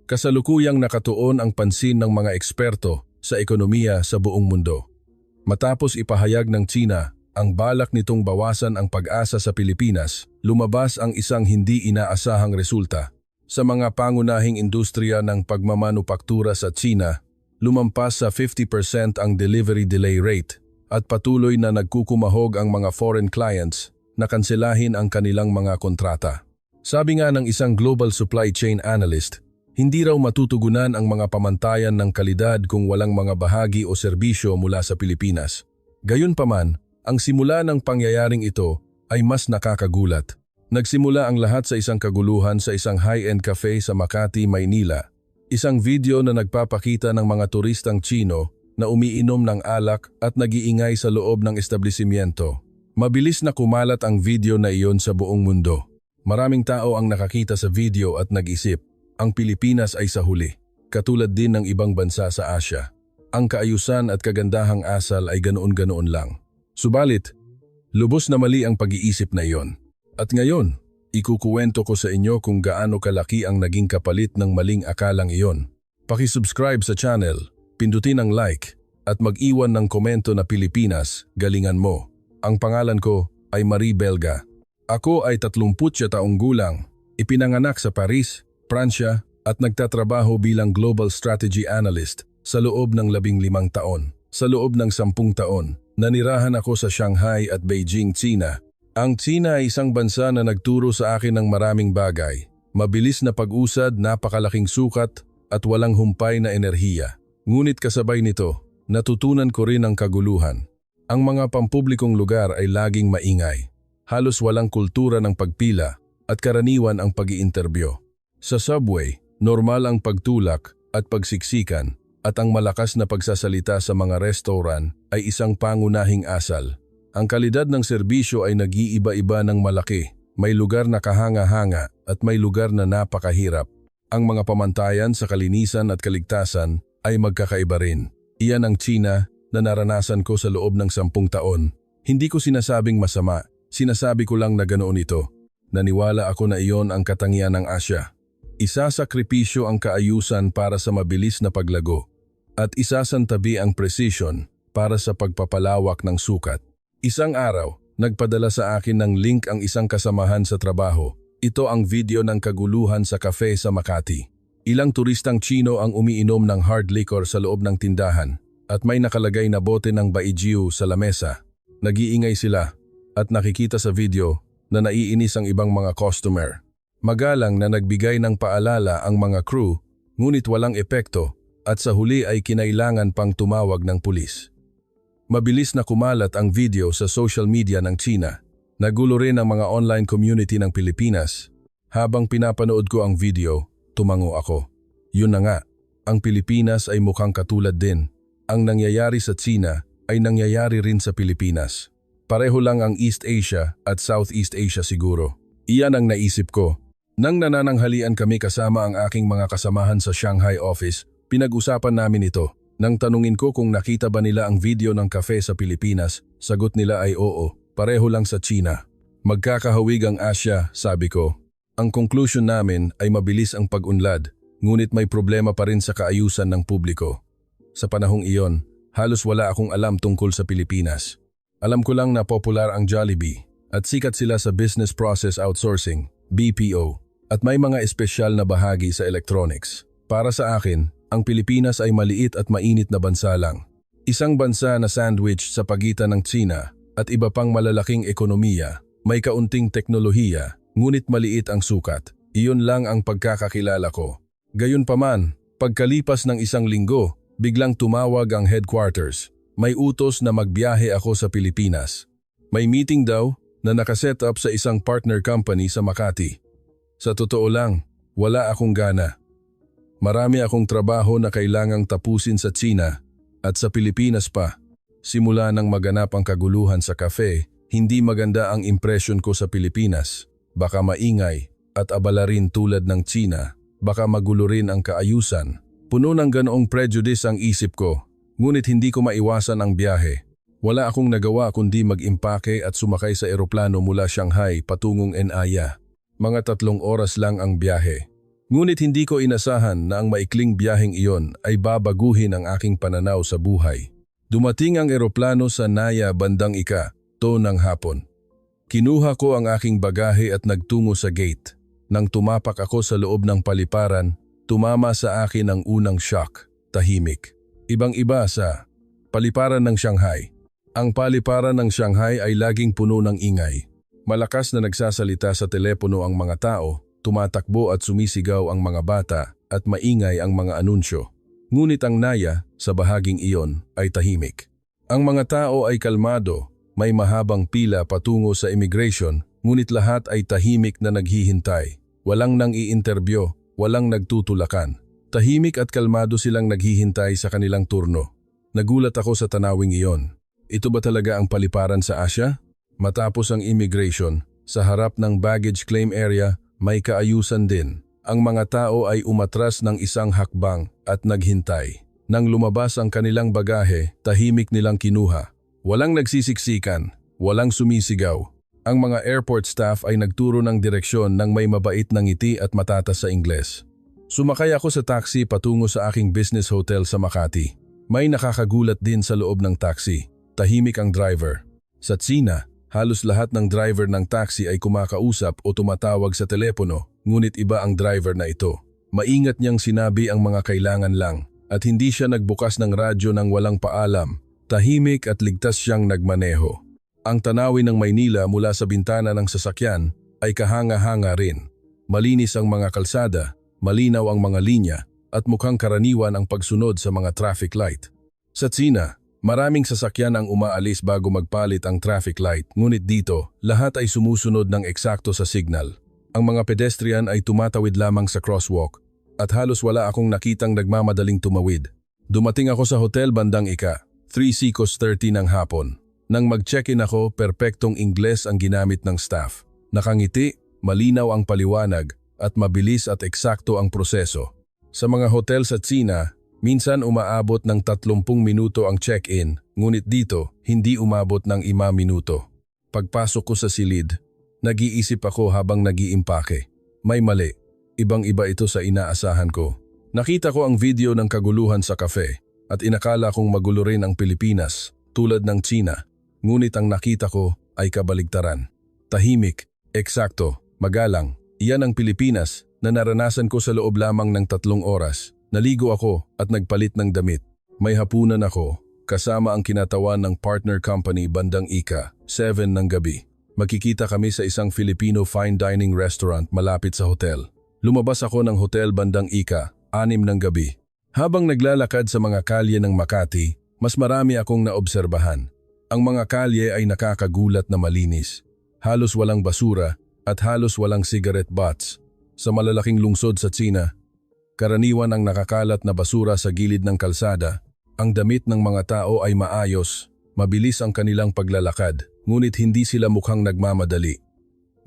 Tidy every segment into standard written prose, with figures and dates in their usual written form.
kasalukuyang nakatuon ang pansin ng mga eksperto sa ekonomiya sa buong mundo. Matapos ipahayag ng China ang balak nitong bawasan ang pag-asa sa Pilipinas, lumabas ang isang hindi inaasahang resulta. Sa mga pangunahing industriya ng pagmamanupaktura sa China, lumampas sa 50% ang delivery delay rate at patuloy na nagkukumahog ang mga foreign clients na kanselahin ang kanilang mga kontrata. Sabi nga ng isang global supply chain analyst, hindi raw matutugunan ang mga pamantayan ng kalidad kung walang mga bahagi o serbisyo mula sa Pilipinas. Gayunpaman, ang simula ng pangyayaring ito ay mas nakakagulat. Nagsimula ang lahat sa isang kaguluhan sa isang high-end cafe sa Makati, Maynila. Isang video na nagpapakita ng mga turistang Tsino na umiinom ng alak at nag-iingay sa loob ng establishmento. Mabilis na kumalat ang video na iyon sa buong mundo. Maraming tao ang nakakita sa video at nag-isip, ang Pilipinas ay sa huli. Katulad din ng ibang bansa sa Asia. Ang kaayusan at kagandahang asal ay ganoon-ganoon lang. Subalit, lubos na mali ang pag-iisip na iyon. At ngayon, ikukuwento ko sa inyo kung gaano kalaki ang naging kapalit ng maling akalang iyon. Paki-subscribe sa channel, pindutin ang like, at mag-iwan ng komento na Pilipinas, galingan mo. Ang pangalan ko ay Marie Belga. Ako ay 37 taong gulang, ipinanganak sa Paris, Pransya, at nagtatrabaho bilang Global Strategy Analyst sa loob ng 15 taon. Sa loob ng 10 taon, nanirahan ako sa Shanghai at Beijing, China. Ang China ay isang bansa na nagturo sa akin ng maraming bagay. Mabilis na pag-usad, napakalaking sukat, at walang humpay na enerhiya. Ngunit kasabay nito, natutunan ko rin ang kaguluhan. Ang mga pampublikong lugar ay laging maingay. Halos walang kultura ng pagpila at karaniwan ang pag-iinterbyo. Sa subway, normal ang pagtulak at pagsiksikan at ang malakas na pagsasalita sa mga restaurant ay isang pangunahing asal. Ang kalidad ng serbisyo ay nag-iiba-iba ng malaki. May lugar na kahanga-hanga at may lugar na napakahirap. Ang mga pamantayan sa kalinisan at kaligtasan ay magkakaiba rin. Iyan ang China na naranasan ko sa loob ng 10 taon. Hindi ko sinasabing masama, sinasabi ko lang na ganoon ito. Naniwala ako na iyon ang katangian ng Asya. Isasakripisyo ang kaayusan para sa mabilis na paglago at isasantabi ang precision para sa pagpapalawak ng sukat. Isang araw, nagpadala sa akin ng link ang isang kasamahan sa trabaho. Ito ang video ng kaguluhan sa cafe sa Makati. Ilang turistang Tsino ang umiinom ng hard liquor sa loob ng tindahan at may nakalagay na bote ng baijiu sa lamesa. Nag-iingay sila at nakikita sa video na naiinis ang ibang mga customer. Magalang na nagbigay ng paalala ang mga crew, ngunit walang epekto at sa huli ay kinailangan pang tumawag ng pulis. Mabilis na kumalat ang video sa social media ng China. Nagulo rin ang mga online community ng Pilipinas. Habang pinapanood ko ang video, tumango ako. Yun na nga, ang Pilipinas ay mukhang katulad din. Ang nangyayari sa China ay nangyayari rin sa Pilipinas. Pareho lang ang East Asia at Southeast Asia siguro. Iyan ang naisip ko. Nang nanananghalian kami kasama ang aking mga kasamahan sa Shanghai office, pinag-usapan namin ito. Nang tanungin ko kung nakita ba nila ang video ng cafe sa Pilipinas, sagot nila ay oo, pareho lang sa China. Magkakahawig ang Asya, sabi ko. Ang conclusion namin ay mabilis ang pag-unlad, ngunit may problema pa rin sa kaayusan ng publiko. Sa panahong iyon, halos wala akong alam tungkol sa Pilipinas. Alam ko lang na popular ang Jollibee at sikat sila sa Business Process Outsourcing, BPO, at may mga espesyal na bahagi sa electronics. Para sa akin, ang Pilipinas ay maliit at mainit na bansa lang. Isang bansa na sandwich sa pagitan ng China at iba pang malalaking ekonomiya, may kaunting teknolohiya, ngunit maliit ang sukat. Iyon lang ang pagkakakilala ko. Gayunpaman, pagkalipas ng 1 linggo, biglang tumawag ang headquarters. May utos na magbiyahe ako sa Pilipinas. May meeting daw na nakaset up sa isang partner company sa Makati. Sa totoo lang, wala akong gana. Marami akong trabaho na kailangang tapusin sa China at sa Pilipinas pa. Simula nang maganap ang kaguluhan sa cafe, hindi maganda ang impression ko sa Pilipinas. Baka maingay at abala rin tulad ng China. Baka magulo rin ang kaayusan. Puno ng ganoong prejudice ang isip ko, ngunit hindi ko maiwasan ang biyahe. Wala akong nagawa kundi mag-impake at sumakay sa eroplano mula Shanghai patungong Enaya. Mga 3 oras lang ang biyahe. Ngunit hindi ko inasahan na ang maikling biyaheng iyon ay babaguhin ang aking pananaw sa buhay. Dumating ang eroplano sa Naya bandang 2:00 ng hapon. Kinuha ko ang aking bagahe at nagtungo sa gate. Nang tumapak ako sa loob ng paliparan, tumama sa akin ang unang shock, tahimik. Ibang-iba sa paliparan ng Shanghai. Ang paliparan ng Shanghai ay laging puno ng ingay. Malakas na nagsasalita sa telepono ang mga tao, tumatakbo at sumisigaw ang mga bata at maingay ang mga anunsyo. Ngunit ang Naya, sa bahaging iyon, ay tahimik. Ang mga tao ay kalmado, may mahabang pila patungo sa immigration, ngunit lahat ay tahimik na naghihintay. Walang nang i-interview, walang nagtutulakan. Tahimik at kalmado silang naghihintay sa kanilang turno. Nagulat ako sa tanawing iyon. Ito ba talaga ang paliparan sa Asia? Matapos ang immigration, sa harap ng baggage claim area, may kaayusan din. Ang mga tao ay umatras ng isang hakbang at naghintay. Nang lumabas ang kanilang bagahe, tahimik nilang kinuha. Walang nagsisiksikan, walang sumisigaw. Ang mga airport staff ay nagturo ng direksyon ng may mabait na ngiti at matatas sa Ingles. Sumakay ako sa taxi patungo sa aking business hotel sa Makati. May nakakagulat din sa loob ng taxi. Tahimik ang driver. Sa Tsina, halos lahat ng driver ng taxi ay kumakausap o tumatawag sa telepono, ngunit iba ang driver na ito. Maingat niyang sinabi ang mga kailangan lang at hindi siya nagbukas ng radyo nang walang paalam. Tahimik at ligtas siyang nagmaneho. Ang tanawin ng Maynila mula sa bintana ng sasakyan ay kahanga-hanga rin. Malinis ang mga kalsada, malinaw ang mga linya at mukhang karaniwan ang pagsunod sa mga traffic light. Sa Tsina, maraming sasakyan ang umaalis bago magpalit ang traffic light, ngunit dito, lahat ay sumusunod ng eksakto sa signal. Ang mga pedestrian ay tumatawid lamang sa crosswalk at halos wala akong nakitang nagmamadaling tumawid. Dumating ako sa hotel bandang 3:30 ng hapon. Nang mag-check-in ako, perpektong Ingles ang ginamit ng staff. Nakangiti, malinaw ang paliwanag at mabilis at eksakto ang proseso. Sa mga hotel sa Tsina, minsan umaabot ng 30 minuto ang check-in, ngunit dito, hindi umabot ng 5 minuto. Pagpasok ko sa silid, nag-iisip ako habang nag-iimpake. May mali. Ibang-iba ito sa inaasahan ko. Nakita ko ang video ng kaguluhan sa cafe at inakala kong magulo rin ang Pilipinas, tulad ng Tsina. Ngunit ang nakita ko ay kabaligtaran. Tahimik, eksakto, magalang. Iyan ang Pilipinas na naranasan ko sa loob lamang ng 3 oras. Naligo ako at nagpalit ng damit. May hapunan ako, kasama ang kinatawan ng partner company bandang 7 ng gabi. Makikita kami sa isang Filipino fine dining restaurant malapit sa hotel. Lumabas ako ng hotel bandang 6 ng gabi. Habang naglalakad sa mga kalye ng Makati, mas marami akong naobserbahan. Ang mga kalye ay nakakagulat na malinis. Halos walang basura at halos walang cigarette butts. Sa malalaking lungsod sa Tsina, karaniwan ang nakakalat na basura sa gilid ng kalsada. Ang damit ng mga tao ay maayos, mabilis ang kanilang paglalakad, ngunit hindi sila mukhang nagmamadali.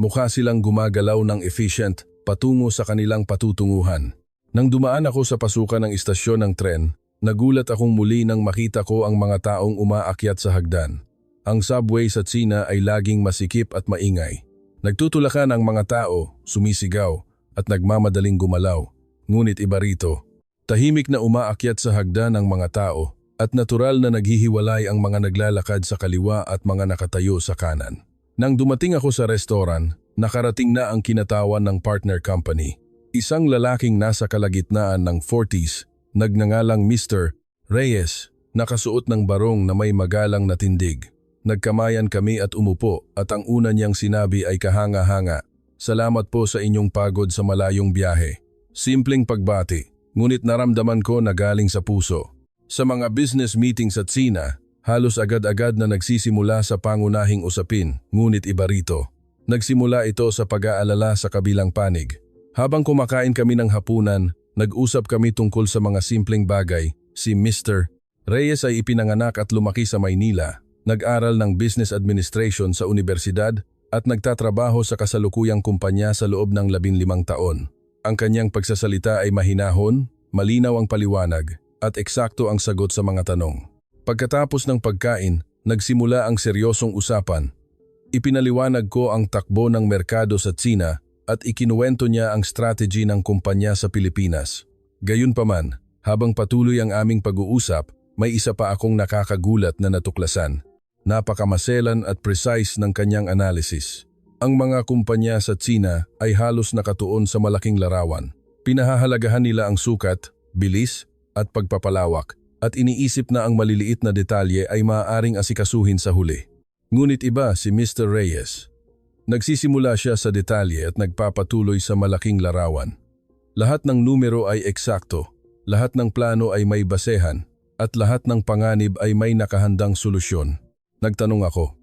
Mukha silang gumagalaw ng efficient patungo sa kanilang patutunguhan. Nang dumaan ako sa pasukan ng istasyon ng tren, nagulat akong muli nang makita ko ang mga taong umaakyat sa hagdan. Ang subway sa Tsina ay laging masikip at maingay. Nagtutulakan ang mga tao, sumisigaw, at nagmamadaling gumalaw. Ngunit iba rito. Tahimik na umaakyat sa hagdan ang mga tao at natural na naghihiwalay ang mga naglalakad sa kaliwa at mga nakatayo sa kanan. Nang dumating ako sa restoran, nakarating na ang kinatawan ng partner company. Isang lalaking nasa kalagitnaan ng 40s, nagngangalang Mr. Reyes, nakasuot ng barong na may magalang na tindig. Nagkamayan kami at umupo at ang una niyang sinabi ay kahanga-hanga, "Salamat po sa inyong pagod sa malayong biyahe." Simpleng pagbati, ngunit naramdaman ko na galing sa puso. Sa mga business meetings sa Tsina, halos agad-agad na nagsisimula sa pangunahing usapin, ngunit iba rito. Nagsimula ito sa pag-aalala sa kabilang panig. Habang kumakain kami ng hapunan, nag-usap kami tungkol sa mga simpleng bagay. Si Mr. Reyes ay ipinanganak at lumaki sa Maynila. Nag-aral ng Business Administration sa universidad at nagtatrabaho sa kasalukuyang kumpanya sa loob ng 15 taon. Ang kanyang pagsasalita ay mahinahon, malinaw ang paliwanag, at eksakto ang sagot sa mga tanong. Pagkatapos ng pagkain, nagsimula ang seryosong usapan. Ipinaliwanag ko ang takbo ng merkado sa Tsina at ikinuwento niya ang strategy ng kumpanya sa Pilipinas. Gayunpaman, habang patuloy ang aming pag-uusap, may isa pa akong nakakagulat na natuklasan. Napakamaselan at precise ng kanyang analysis. Ang mga kumpanya sa Tsina ay halos nakatuon sa malaking larawan. Pinahahalagahan nila ang sukat, bilis, at pagpapalawak, at iniisip na ang maliliit na detalye ay maaaring asikasuhin sa huli. Ngunit iba si Mr. Reyes. Nagsisimula siya sa detalye at nagpapatuloy sa malaking larawan. Lahat ng numero ay eksakto, lahat ng plano ay may basehan, at lahat ng panganib ay may nakahandang solusyon. Nagtanong ako,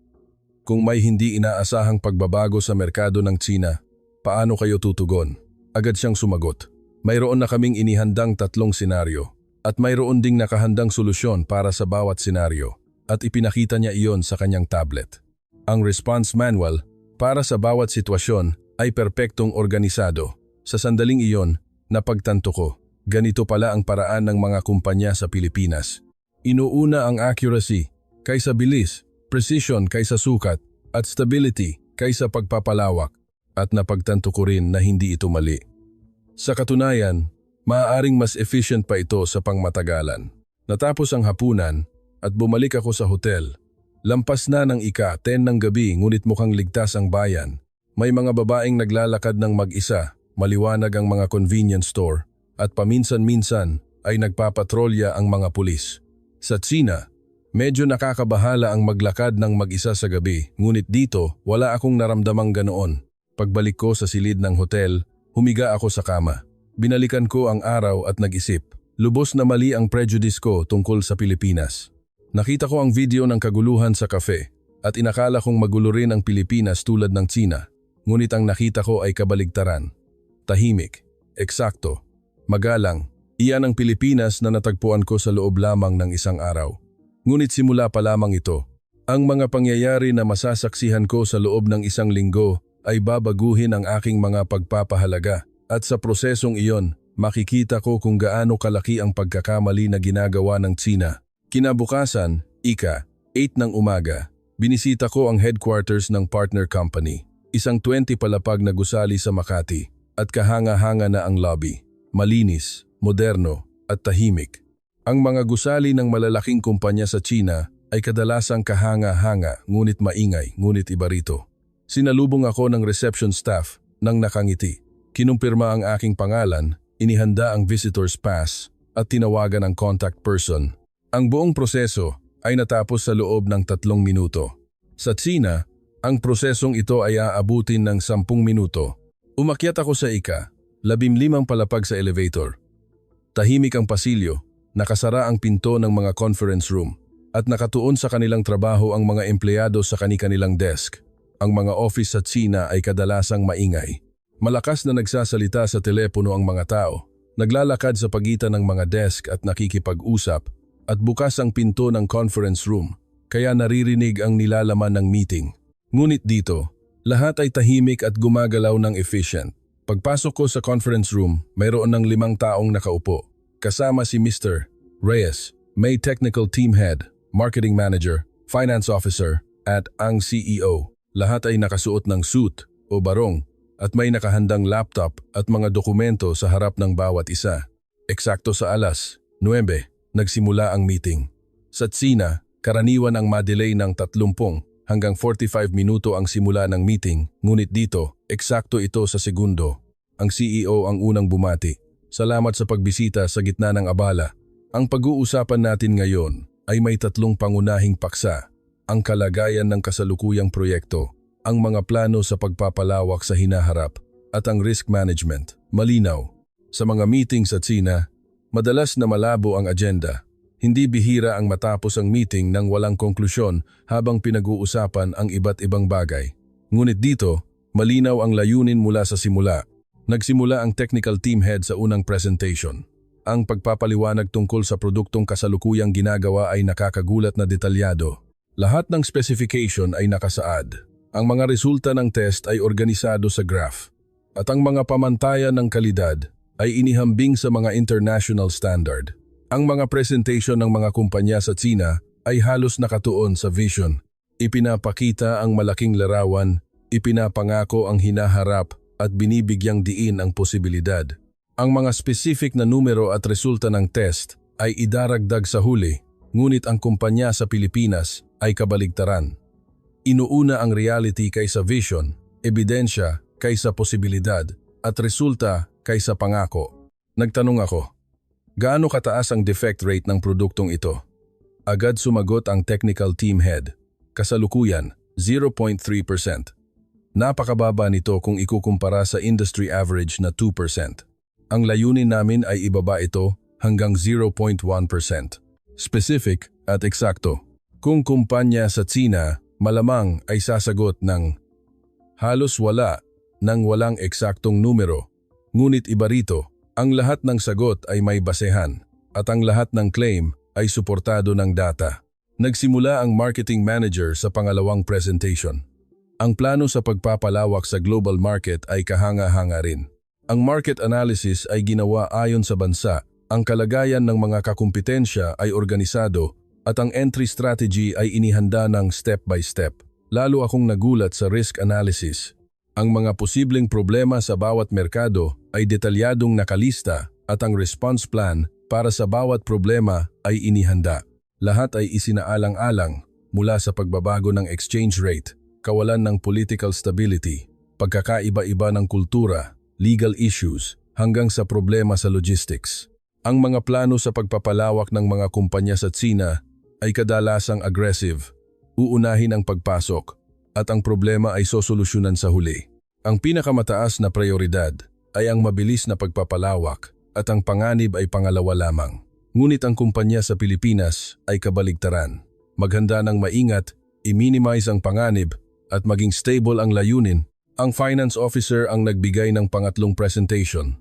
kung may hindi inaasahang pagbabago sa merkado ng Tsina, paano kayo tutugon? Agad siyang sumagot. Mayroon na kaming inihandang 3 senaryo, at mayroon ding nakahandang solusyon para sa bawat senaryo, at ipinakita niya iyon sa kanyang tablet. Ang response manual para sa bawat sitwasyon ay perpektong organisado. Sa sandaling iyon, napagtanto ko, ganito pala ang paraan ng mga kumpanya sa Pilipinas. Inuuna ang accuracy kaysa bilis, precision kaysa sukat, at stability kaysa pagpapalawak, at napagtanto ko rin na hindi ito mali. Sa katunayan, maaaring mas efficient pa ito sa pangmatagalan. Natapos ang hapunan at bumalik ako sa hotel. Lampas na ng 10 ng gabi ngunit mukhang ligtas ang bayan. May mga babaeng naglalakad ng mag-isa, maliwanag ang mga convenience store, at paminsan-minsan ay nagpapatrolya ang mga pulis. Sa Tsina, medyo nakakabahala ang maglakad ng mag-isa sa gabi, ngunit dito wala akong naramdamang ganoon. Pagbalik ko sa silid ng hotel, humiga ako sa kama. Binalikan ko ang araw at nag-isip. Lubos na mali ang prejudice ko tungkol sa Pilipinas. Nakita ko ang video ng kaguluhan sa cafe at inakala kong magulo rin ang Pilipinas tulad ng Tsina. Ngunit ang nakita ko ay kabaligtaran. Tahimik, eksakto, magalang. Iyan ang Pilipinas na natagpuan ko sa loob lamang ng isang araw. Ngunit simula pa lamang ito. Ang mga pangyayari na masasaksihan ko sa loob ng isang linggo ay babaguhin ang aking mga pagpapahalaga. At sa prosesong iyon, makikita ko kung gaano kalaki ang pagkakamali na ginagawa ng Tsina. Kinabukasan, 8 ng umaga, binisita ko ang headquarters ng partner company. Isang 20 palapag na gusali sa Makati at kahanga-hanga na ang lobby. Malinis, moderno at tahimik. Ang mga gusali ng malalaking kumpanya sa Tsina ay kadalasang kahanga-hanga ngunit maingay ngunit iba rito. Sinalubong ako ng reception staff nang nakangiti. Kinumpirma ang aking pangalan, inihanda ang visitor's pass at tinawagan ang contact person. Ang buong proseso ay natapos sa loob ng 3 minuto. Sa Tsina, ang prosesong ito ay aabutin ng 10 minuto. Umakyat ako sa 15 palapag sa elevator. Tahimik ang pasilyo, nakasara ang pinto ng mga conference room, at nakatuon sa kanilang trabaho ang mga empleyado sa kani-kanilang desk. Ang mga office sa Tsina ay kadalasang maingay. Malakas na nagsasalita sa telepono ang mga tao, naglalakad sa pagitan ng mga desk at nakikipag-usap, at bukas ang pinto ng conference room, kaya naririnig ang nilalaman ng meeting. Ngunit dito, lahat ay tahimik at gumagalaw ng efficient. Pagpasok ko sa conference room, mayroon ng 5 taong nakaupo. Kasama si Mr. Reyes, may technical team head, marketing manager, finance officer, at ang CEO. Lahat ay nakasuot ng suit o barong at may nakahandang laptop at mga dokumento sa harap ng bawat isa. Eksakto sa alas 9, nagsimula ang meeting. Sa Tsina, karaniwan ang madelay ng 30 hanggang 45 minuto ang simula ng meeting, ngunit dito, eksakto ito sa segundo. Ang CEO ang unang bumati. Salamat sa pagbisita sa gitna ng abala. Ang pag-uusapan natin ngayon ay may 3 pangunahing paksa. Ang kalagayan ng kasalukuyang proyekto, ang mga plano sa pagpapalawak sa hinaharap, at ang risk management. Malinaw. Sa mga meeting sa Tsina, madalas na malabo ang agenda. Hindi bihira ang matapos ang meeting nang walang konklusyon habang pinag-uusapan ang iba't ibang bagay. Ngunit dito, malinaw ang layunin mula sa simula. Nagsimula ang technical team head sa unang presentation. Ang pagpapaliwanag tungkol sa produktong kasalukuyang ginagawa ay nakakagulat na detalyado. Lahat ng specification ay nakasaad. Ang mga resulta ng test ay organisado sa graph. At ang mga pamantayan ng kalidad ay inihambing sa mga international standard. Ang mga presentation ng mga kumpanya sa Tsina ay halos nakatuon sa vision. Ipinapakita ang malaking larawan, ipinapangako ang hinaharap, at binibigyang diin ang posibilidad. Ang mga specific na numero at resulta ng test ay idaragdag sa huli, ngunit ang kumpanya sa Pilipinas ay kabaligtaran. Inuuna ang reality kaysa vision, ebidensya kaysa posibilidad, at resulta kaysa pangako. Nagtanong ako, gaano kataas ang defect rate ng produktong ito? Agad sumagot ang technical team head. Kasalukuyan, 0.3%. Napakababa nito kung ikukumpara sa industry average na 2%. Ang layunin namin ay ibaba ito hanggang 0.1%. Specific at eksakto. Kung kumpanya sa Tsina, malamang ay sasagot ng halos wala nang walang eksaktong numero. Ngunit iba rito, ang lahat ng sagot ay may basehan at ang lahat ng claim ay suportado ng data. Nagsimula ang marketing manager sa pangalawang presentation. Ang plano sa pagpapalawak sa global market ay kahanga-hanga rin. Ang market analysis ay ginawa ayon sa bansa, ang kalagayan ng mga kakumpetensya ay organisado at ang entry strategy ay inihanda ng step by step. Lalo akong nagulat sa risk analysis. Ang mga posibleng problema sa bawat merkado ay detalyadong nakalista at ang response plan para sa bawat problema ay inihanda. Lahat ay isinaalang-alang mula sa pagbabago ng exchange rate, kawalan ng political stability, pagkakaiba-iba ng kultura, legal issues, hanggang sa problema sa logistics. Ang mga plano sa pagpapalawak ng mga kumpanya sa Tsina ay kadalasang aggressive, uunahin ang pagpasok, at ang problema ay sosolusyonan sa huli. Ang pinakamataas na prioridad ay ang mabilis na pagpapalawak at ang panganib ay pangalawa lamang. Ngunit ang kumpanya sa Pilipinas ay kabaligtaran. Maghanda ng maingat, i-minimize ang panganib at maging stable ang layunin. Ang finance officer ang nagbigay ng pangatlong presentation.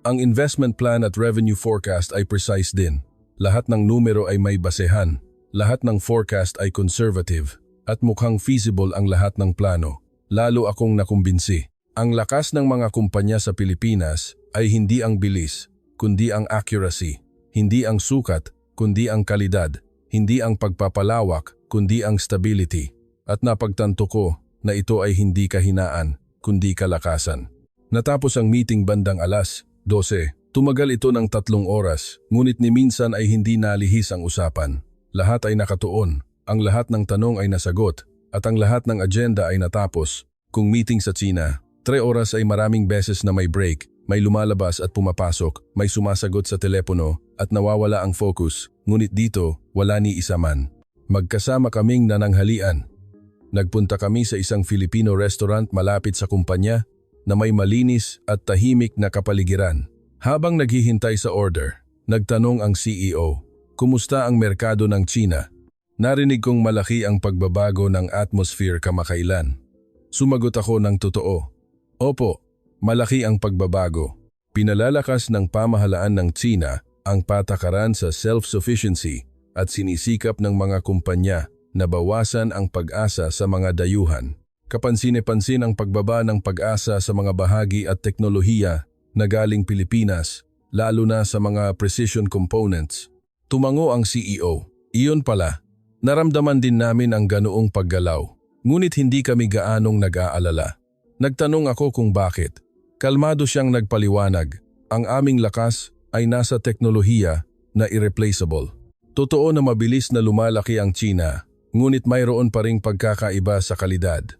Ang investment plan at revenue forecast ay precise din. Lahat ng numero ay may basehan. Lahat ng forecast ay conservative. At mukhang feasible ang lahat ng plano. Lalo akong nakumbinsi. Ang lakas ng mga kumpanya sa Pilipinas ay hindi ang bilis, kundi ang accuracy. Hindi ang sukat, kundi ang kalidad. Hindi ang pagpapalawak, kundi ang stability. At napagtanto ko na ito ay hindi kahinaan, kundi kalakasan. Natapos ang meeting bandang alas 12. Tumagal ito ng 3 oras, ngunit ni minsan ay hindi nalihis ang usapan. Lahat ay nakatuon, ang lahat ng tanong ay nasagot, at ang lahat ng agenda ay natapos. Kung meeting sa Tsina, 3 oras ay maraming beses na may break, may lumalabas at pumapasok, may sumasagot sa telepono at nawawala ang focus, ngunit dito wala ni isa man. Magkasama kaming nananghalian. Nagpunta kami sa isang Filipino restaurant malapit sa kumpanya na may malinis at tahimik na kapaligiran. Habang naghihintay sa order, nagtanong ang CEO, "Kumusta ang merkado ng Tsina?" Narinig kong malaki ang pagbabago ng atmosphere kamakailan. Sumagot ako ng totoo. Opo, malaki ang pagbabago. Pinalalakas ng pamahalaan ng Tsina ang patakaran sa self-sufficiency at sinisikap ng mga kumpanya na bawasan ang pag-asa sa mga dayuhan. Kapansin-pansin ang pagbaba ng pag-asa sa mga bahagi at teknolohiya na galing Pilipinas, lalo na sa mga precision components. Tumango ang CEO. Iyon pala, naramdaman din namin ang ganoong paggalaw. Ngunit hindi kami gaanong nag-aalala. Nagtanong ako kung bakit. Kalmado siyang nagpaliwanag. Ang aming lakas ay nasa teknolohiya na irreplaceable. Totoo na mabilis na lumalaki ang Tsina, ngunit mayroon pa ring pagkakaiba sa kalidad.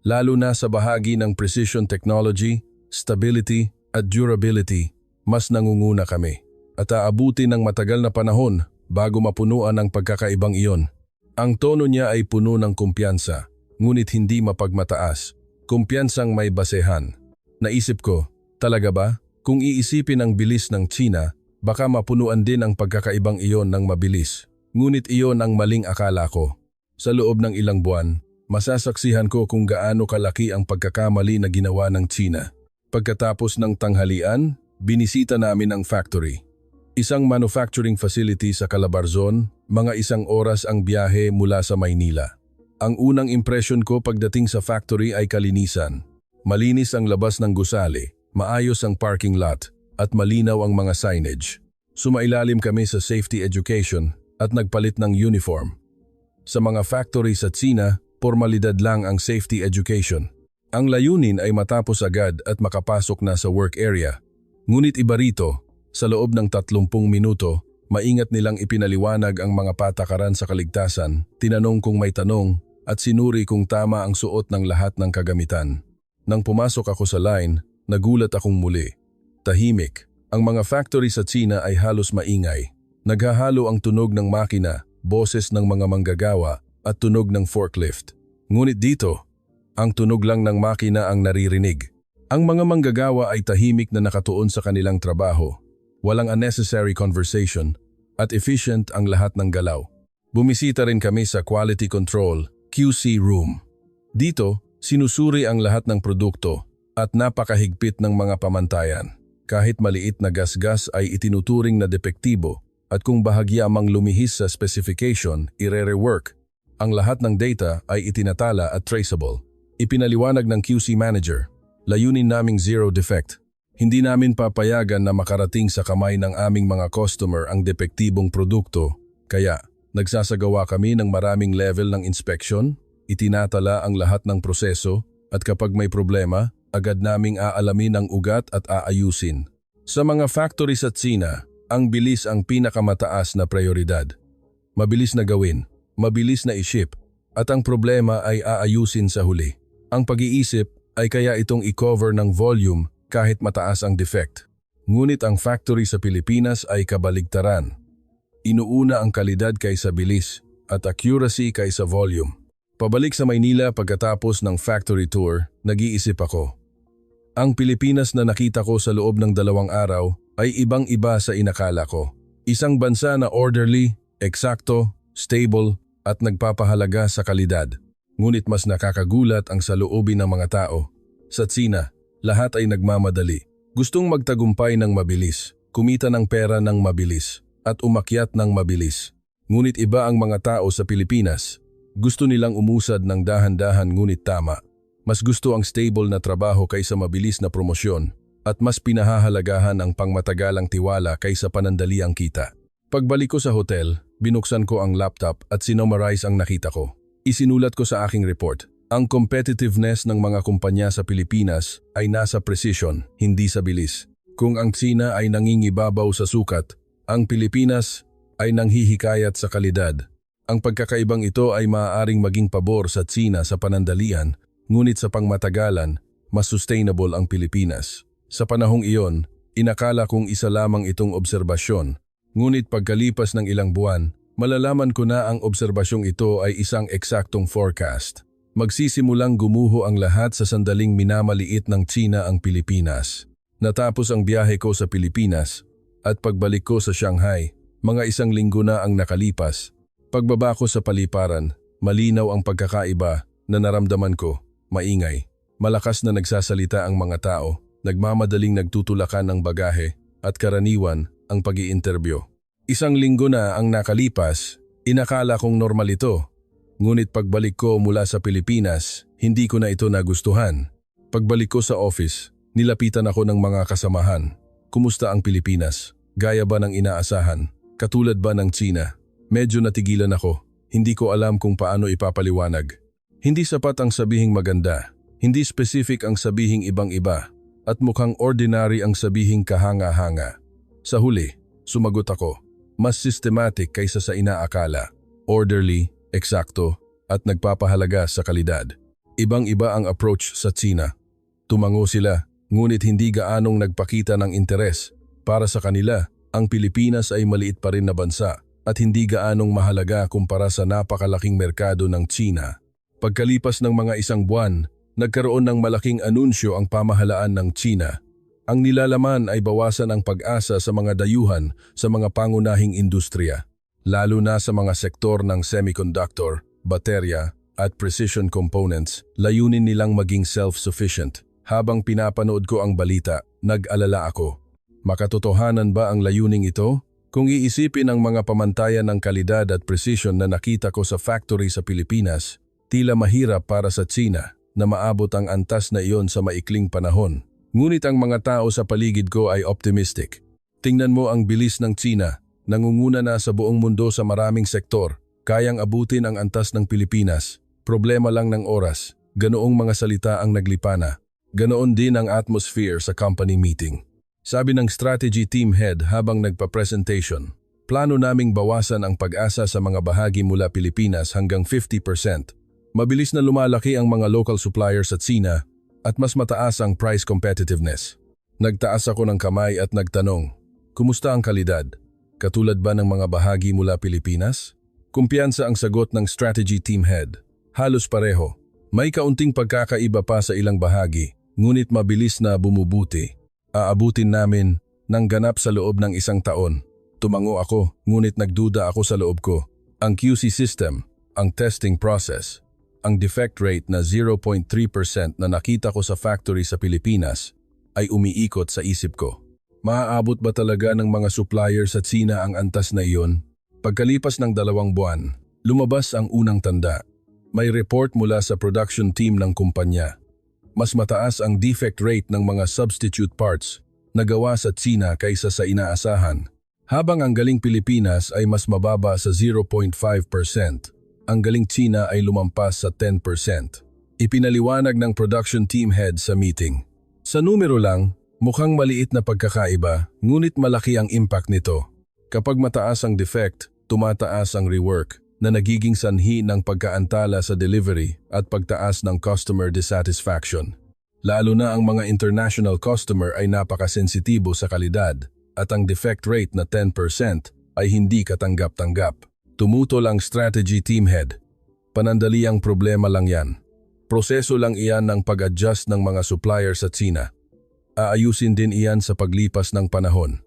Lalo na sa bahagi ng precision technology, stability at durability, mas nangunguna kami. At aabuti ng matagal na panahon bago mapunuan ang pagkakaibang iyon. Ang tono niya ay puno ng kumpiyansa, ngunit hindi mapagmataas. Kumpiyansang may basehan. Naisip ko, talaga ba? Kung iisipin ang bilis ng Tsina, baka mapunuan din ang pagkakaibang iyon ng mabilis. Ngunit iyon ang maling akala ko. Sa loob ng ilang buwan, masasaksihan ko kung gaano kalaki ang pagkakamali na ginawa ng Tsina. Pagkatapos ng tanghalian, binisita namin ang factory. Isang manufacturing facility sa Calabarzon, mga 1 oras ang biyahe mula sa Maynila. Ang unang impression ko pagdating sa factory ay kalinisan. Malinis ang labas ng gusali, maayos ang parking lot, at malinaw ang mga signage. Sumailalim kami sa safety education at nagpalit ng uniform. Sa mga factory sa Tsina, formalidad lang ang safety education. Ang layunin ay matapos agad at makapasok na sa work area. Ngunit iba rito, sa loob ng 30 minuto, maingat nilang ipinaliwanag ang mga patakaran sa kaligtasan, tinanong kung may tanong, at sinuri kung tama ang suot ng lahat ng kagamitan. Nang pumasok ako sa line, nagulat akong muli. Tahimik. Ang mga factory sa Tsina ay halos maingay. Naghahalo ang tunog ng makina, boses ng mga manggagawa, at tunog ng forklift. Ngunit dito, ang tunog lang ng makina ang naririnig. Ang mga manggagawa ay tahimik na nakatuon sa kanilang trabaho. Walang unnecessary conversation at efficient ang lahat ng galaw. Bumisita rin kami sa Quality Control, QC Room. Dito, sinusuri ang lahat ng produkto at napakahigpit ng mga pamantayan. Kahit maliit na gasgas ay itinuturing na depektibo at kung bahagya mang lumihis sa specification, ire-rework. Ang lahat ng data ay itinatala at traceable. Ipinaliwanag ng QC Manager, layunin naming zero defect. Hindi namin papayagan na makarating sa kamay ng aming mga customer ang depektibong produkto, kaya nagsasagawa kami ng maraming level ng inspection, itinatala ang lahat ng proseso, at kapag may problema, agad naming aalamin ang ugat at aayusin. Sa mga factory sa Tsina, ang bilis ang pinakamataas na prioridad. Mabilis na gawin, mabilis na i-ship, at ang problema ay aayusin sa huli. Ang pag-iisip ay kaya itong i-cover ng volume kahit mataas ang defect. Ngunit ang factory sa Pilipinas ay kabaligtaran. Inuuna ang kalidad kaysa bilis at accuracy kaysa volume. Pabalik sa Maynila pagkatapos ng factory tour, nag-iisip ako. Ang Pilipinas na nakita ko sa loob ng 2 araw ay ibang-iba sa inakala ko. Isang bansa na orderly, eksakto, stable at nagpapahalaga sa kalidad. Ngunit mas nakakagulat ang saloobin ng mga tao. Sa Tsina, lahat ay nagmamadali. Gustong magtagumpay ng mabilis, kumita ng pera ng mabilis, at umakyat ng mabilis. Ngunit iba ang mga tao sa Pilipinas. Gusto nilang umusad ng dahan-dahan ngunit tama. Mas gusto ang stable na trabaho kaysa mabilis na promosyon, at mas pinahahalagahan ang pangmatagalang tiwala kaysa panandaliang kita. Pagbalik ko sa hotel, binuksan ko ang laptop at sinomarize ang nakita ko. Isinulat ko sa aking report, ang competitiveness ng mga kumpanya sa Pilipinas ay nasa precision, hindi sa bilis. Kung ang Tsina ay nangingibabaw sa sukat, ang Pilipinas ay nanghihikayat sa kalidad. Ang pagkakaibang ito ay maaaring maging pabor sa Tsina sa panandalian, ngunit sa pangmatagalan, mas sustainable ang Pilipinas. Sa panahong iyon, inakala kong isa lamang itong obserbasyon, ngunit pagkalipas ng ilang buwan, malalaman ko na ang obserbasyong ito ay isang eksaktong forecast. Magsisimulang gumuho ang lahat sa sandaling minamaliit ng Tsina ang Pilipinas. Natapos ang biyahe ko sa Pilipinas at pagbalik ko sa Shanghai, mga 1 linggo na ang nakalipas. Pagbaba ko sa paliparan, malinaw ang pagkakaiba na naramdaman ko, maingay. Malakas na nagsasalita ang mga tao, nagmamadaling nagtutulakan ng bagahe at karaniwan ang pag-i-interview. 1 linggo na ang nakalipas, inakala kong normal ito. Ngunit pagbalik ko mula sa Pilipinas, hindi ko na ito nagustuhan. Pagbalik ko sa office, nilapitan ako ng mga kasamahan. Kumusta ang Pilipinas? Gaya ba ng inaasahan? Katulad ba ng Tsina? Medyo natigilan ako. Hindi ko alam kung paano ipapaliwanag. Hindi sapat ang sabihing maganda. Hindi specific ang sabihing ibang-iba. At mukhang ordinary ang sabihing kahanga-hanga. Sa huli, sumagot ako. Mas systematic kaysa sa inaakala. Orderly, eksakto, at nagpapahalaga sa kalidad. Ibang-iba ang approach sa Tsina. Tumango sila, ngunit hindi gaanong nagpakita ng interes. Para sa kanila, ang Pilipinas ay maliit pa rin na bansa at hindi gaanong mahalaga kumpara sa napakalaking merkado ng Tsina. Pagkalipas ng mga 1 buwan, nagkaroon ng malaking anunsyo ang pamahalaan ng Tsina. Ang nilalaman ay bawasan ang pag-asa sa mga dayuhan sa mga pangunahing industriya, lalo na sa mga sektor ng semiconductor, baterya, at precision components. Layunin nilang maging self-sufficient. Habang pinapanood ko ang balita, nag-alala ako. Makatotohanan ba ang layuning ito? Kung iisipin ang mga pamantayan ng kalidad at precision na nakita ko sa factory sa Pilipinas, tila mahirap para sa Tsina na maabot ang antas na iyon sa maikling panahon. Ngunit ang mga tao sa paligid ko ay optimistic. Tingnan mo ang bilis ng Tsina, nangunguna na sa buong mundo sa maraming sektor, kayang abutin ang antas ng Pilipinas. Problema lang ng oras. Ganoong mga salita ang naglipana. Ganoon din ang atmosphere sa company meeting. Sabi ng strategy team head habang nagpa-presentation, plano naming bawasan ang pag-asa sa mga bahagi mula Pilipinas hanggang 50%. Mabilis na lumalaki ang mga local suppliers at Tsina at mas mataas ang price competitiveness. Nagtaas ako ng kamay at nagtanong, kumusta ang kalidad? Katulad ba ng mga bahagi mula Pilipinas? Kumpiyansa ang sagot ng strategy team head. Halos pareho. May kaunting pagkakaiba pa sa ilang bahagi, ngunit mabilis na bumubuti. Aabutin namin ng ganap sa loob ng 1 taon. Tumango ako, ngunit nagduda ako sa loob ko. Ang QC system, ang testing process, ang defect rate na 0.3% na nakita ko sa factory sa Pilipinas ay umiikot sa isip ko. Maaabot ba talaga ng mga suppliers at Tsina ang antas na iyon? Pagkalipas ng 2 buwan, lumabas ang unang tanda. May report mula sa production team ng kumpanya. Mas mataas ang defect rate ng mga substitute parts na gawa sa Tsina kaysa sa inaasahan. Habang ang galing Pilipinas ay mas mababa sa 0.5%, ang galing Tsina ay lumampas sa 10%. Ipinaliwanag ng production team head sa meeting. Sa numero lang, mukhang maliit na pagkakaiba, ngunit malaki ang impact nito. Kapag mataas ang defect, tumataas ang rework na nagiging sanhi ng pagkaantala sa delivery at pagtaas ng customer dissatisfaction. Lalo na ang mga international customer ay napakasensitibo sa kalidad at ang defect rate na 10% ay hindi katanggap-tanggap. Tumutol ang strategy team head. Panandali ang problema lang yan. Proseso lang iyan ng pag-adjust ng mga suppliers sa Tsina. Aayusin din iyan sa paglipas ng panahon.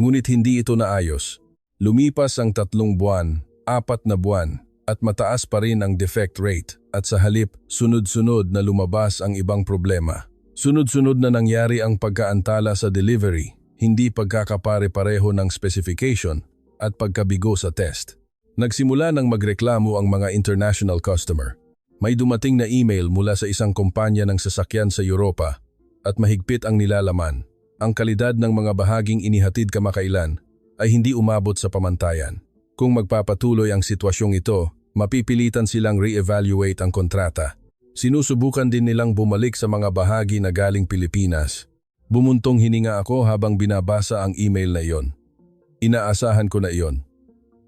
Ngunit hindi ito naayos. Lumipas ang 3 buwan, 4 na buwan, at mataas pa rin ang defect rate at sa halip, sunod-sunod na lumabas ang ibang problema. Sunod-sunod na nangyari ang pagkaantala sa delivery, hindi pagkakapare-pareho ng specification at pagkabigo sa test. Nagsimula nang magreklamo ang mga international customer. May dumating na email mula sa isang kumpanya ng sasakyan sa Europa at mahigpit ang nilalaman. Ang kalidad ng mga bahaging inihatid kamakailan ay hindi umabot sa pamantayan. Kung magpapatuloy ang sitwasyong ito, mapipilitan silang re-evaluate ang kontrata. Sinusubukan din nilang bumalik sa mga bahagi na galing Pilipinas. Bumuntong hininga ako habang binabasa ang email na iyon. Inaasahan ko na iyon.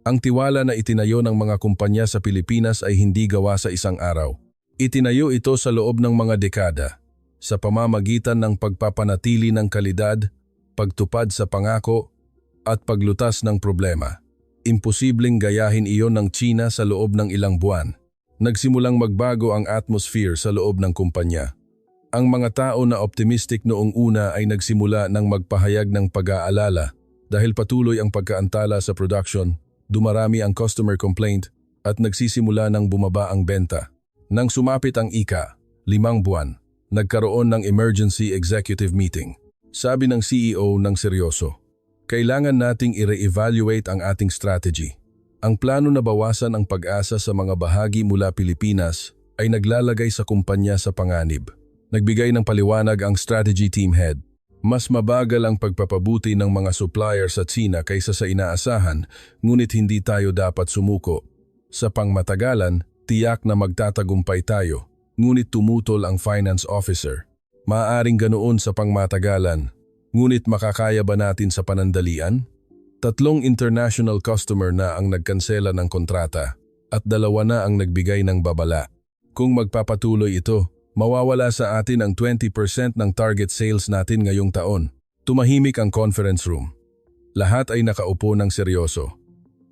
Ang tiwala na itinayo ng mga kumpanya sa Pilipinas ay hindi gawa sa isang araw. Itinayo ito sa loob ng mga dekada, sa pamamagitan ng pagpapanatili ng kalidad, pagtupad sa pangako, at paglutas ng problema. Imposibleng gayahin iyon ng Tsina sa loob ng ilang buwan. Nagsimulang magbago ang atmosphere sa loob ng kumpanya. Ang mga tao na optimistic noong una ay nagsimula ng magpahayag ng pag-aalala dahil patuloy ang pagkaantala sa production, dumarami ang customer complaint at nagsisimula ng bumaba ang benta. Nang sumapit ang 5 buwan, nagkaroon ng emergency executive meeting. Sabi ng CEO ng seryoso, kailangan nating i-re-evaluate ang ating strategy. Ang plano na bawasan ang pag-asa sa mga bahagi mula Pilipinas ay naglalagay sa kumpanya sa panganib. Nagbigay ng paliwanag ang strategy team head. Mas mabagal ang pagpapabuti ng mga supplier sa Tsina kaysa sa inaasahan, ngunit hindi tayo dapat sumuko. Sa pangmatagalan, tiyak na magtatagumpay tayo, ngunit tumutol ang finance officer. Maaaring ganoon sa pangmatagalan. Ngunit makakaya ba natin sa panandalian? 3 international customer na ang nagkansela ng kontrata at 2 na ang nagbigay ng babala. Kung magpapatuloy ito, mawawala sa atin ang 20% ng target sales natin ngayong taon. Tumahimik ang conference room. Lahat ay nakaupo ng seryoso.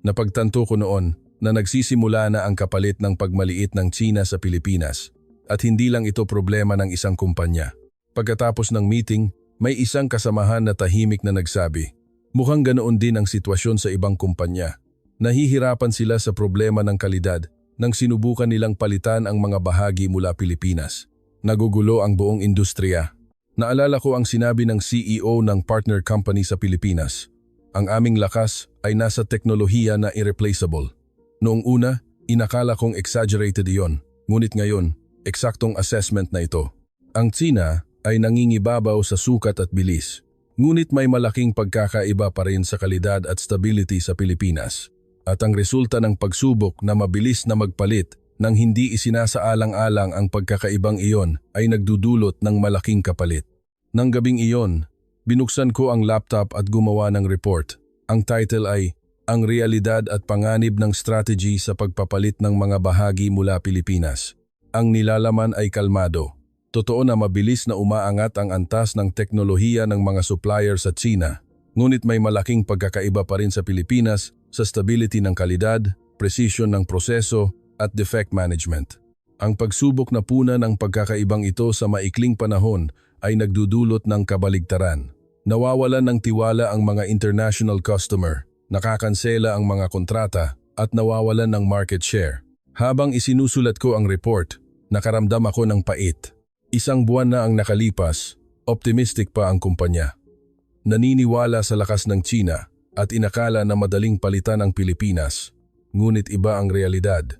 Napagtanto ko noon na nagsisimula na ang kapalit ng pagmaliit ng Tsina sa Pilipinas at hindi lang ito problema ng isang kumpanya. Pagkatapos ng meeting, may isang kasamahan na tahimik na nagsabi, mukhang ganoon din ang sitwasyon sa ibang kumpanya. Nahihirapan sila sa problema ng kalidad nang sinubukan nilang palitan ang mga bahagi mula Pilipinas. Nagugulo ang buong industriya. Naalala ko ang sinabi ng CEO ng partner company sa Pilipinas. Ang aming lakas ay nasa teknolohiya na irreplaceable. Noong una, inakala kong exaggerated iyon, ngunit ngayon, eksaktong assessment na ito. Ang Tsina ay nangingibabaw sa sukat at bilis. Ngunit may malaking pagkakaiba pa rin sa kalidad at stability sa Pilipinas. At ang resulta ng pagsubok na mabilis na magpalit nang hindi isinasaalang-alang ang pagkakaibang iyon ay nagdudulot ng malaking kapalit. Nang gabing iyon, binuksan ko ang laptop at gumawa ng report. Ang title ay Ang Realidad at Panganib ng Strategy sa Pagpapalit ng Mga Bahagi mula Pilipinas. Ang nilalaman ay kalmado. Totoo na mabilis na umaangat ang antas ng teknolohiya ng mga supplier sa China, ngunit may malaking pagkakaiba pa rin sa Pilipinas sa stability ng kalidad, precision ng proseso, at defect management. Ang pagsubok na punan ng pagkakaibang ito sa maikling panahon ay nagdudulot ng kabaligtaran. Nawawalan ng tiwala ang mga international customer, nakakansela ang mga kontrata, at nawawalan ng market share. Habang isinusulat ko ang report, nakaramdam ako ng pait. Isang buwan na ang nakalipas, optimistic pa ang kumpanya. Naniniwala sa lakas ng China at inakala na madaling palitan ang Pilipinas, ngunit iba ang realidad.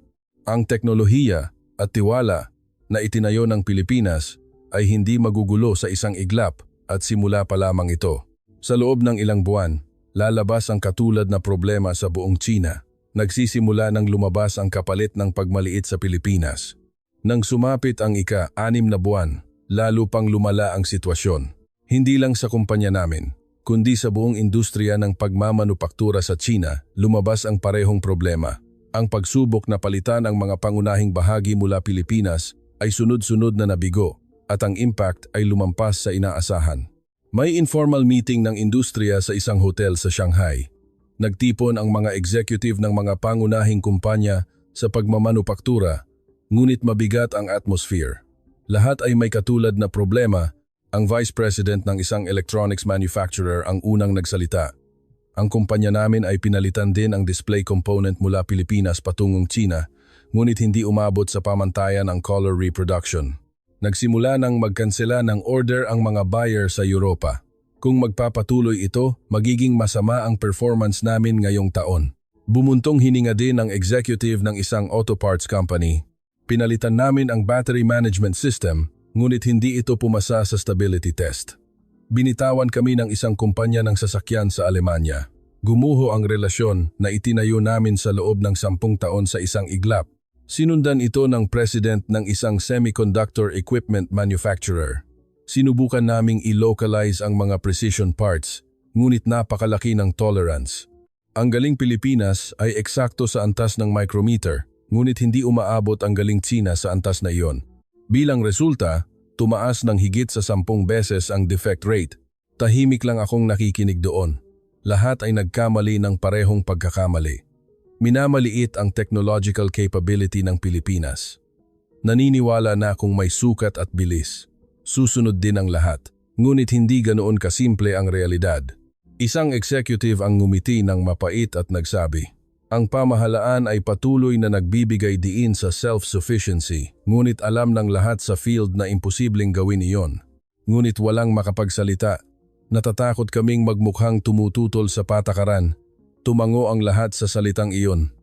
Ang teknolohiya at tiwala na itinayo ng Pilipinas ay hindi magugulo sa isang iglap at simula pa lamang ito. Sa loob ng ilang buwan, lalabas ang katulad na problema sa buong China. Nagsisimula ng lumabas ang kapalit ng pagmaliit sa Pilipinas. Nang sumapit ang ika-6 na buwan, lalo pang lumala ang sitwasyon. Hindi lang sa kumpanya namin, kundi sa buong industriya ng pagmamanupaktura sa China, lumabas ang parehong problema. Ang pagsubok na palitan ang mga pangunahing bahagi mula Pilipinas ay sunod-sunod na nabigo at ang impact ay lumampas sa inaasahan. May informal meeting ng industriya sa isang hotel sa Shanghai. Nagtipon ang mga executive ng mga pangunahing kumpanya sa pagmamanupaktura, ngunit mabigat ang atmosphere. Lahat ay may katulad na problema. Ang vice president ng isang electronics manufacturer ang unang nagsalita. Ang kumpanya namin ay pinalitan din ang display component mula Pilipinas patungong China, ngunit hindi umabot sa pamantayan ang color reproduction. Nagsimula nang magkansela ng order ang mga buyer sa Europa. Kung magpapatuloy ito, magiging masama ang performance namin ngayong taon. Bumuntong hininga din ang executive ng isang auto parts company. Pinalitan namin ang battery management system, ngunit hindi ito pumasa sa stability test. Binitawan kami ng isang kumpanya ng sasakyan sa Alemanya. Gumuho ang relasyon na itinayo namin sa loob ng 10 taon sa isang iglap. Sinundan ito ng president ng isang semiconductor equipment manufacturer. Sinubukan naming i-localize ang mga precision parts, ngunit napakalaki ng tolerance. Ang galing Pilipinas ay eksakto sa antas ng micrometer, ngunit hindi umaabot ang galing China sa antas na iyon. Bilang resulta, tumaas ng higit sa 10 beses ang defect rate. Tahimik lang akong nakikinig doon. Lahat ay nagkamali ng parehong pagkakamali. Minamaliit ang technological capability ng Pilipinas. Naniniwala na kung may sukat at bilis, susunod din ang lahat. Ngunit hindi ganoon kasimple ang realidad. Isang executive ang ngumiti ng mapait at nagsabi, ang pamahalaan ay patuloy na nagbibigay diin sa self-sufficiency, ngunit alam ng lahat sa field na imposibleng gawin iyon. Ngunit walang makapagsalita. Natatakot kaming magmukhang tumututol sa patakaran. Tumango ang lahat sa salitang iyon.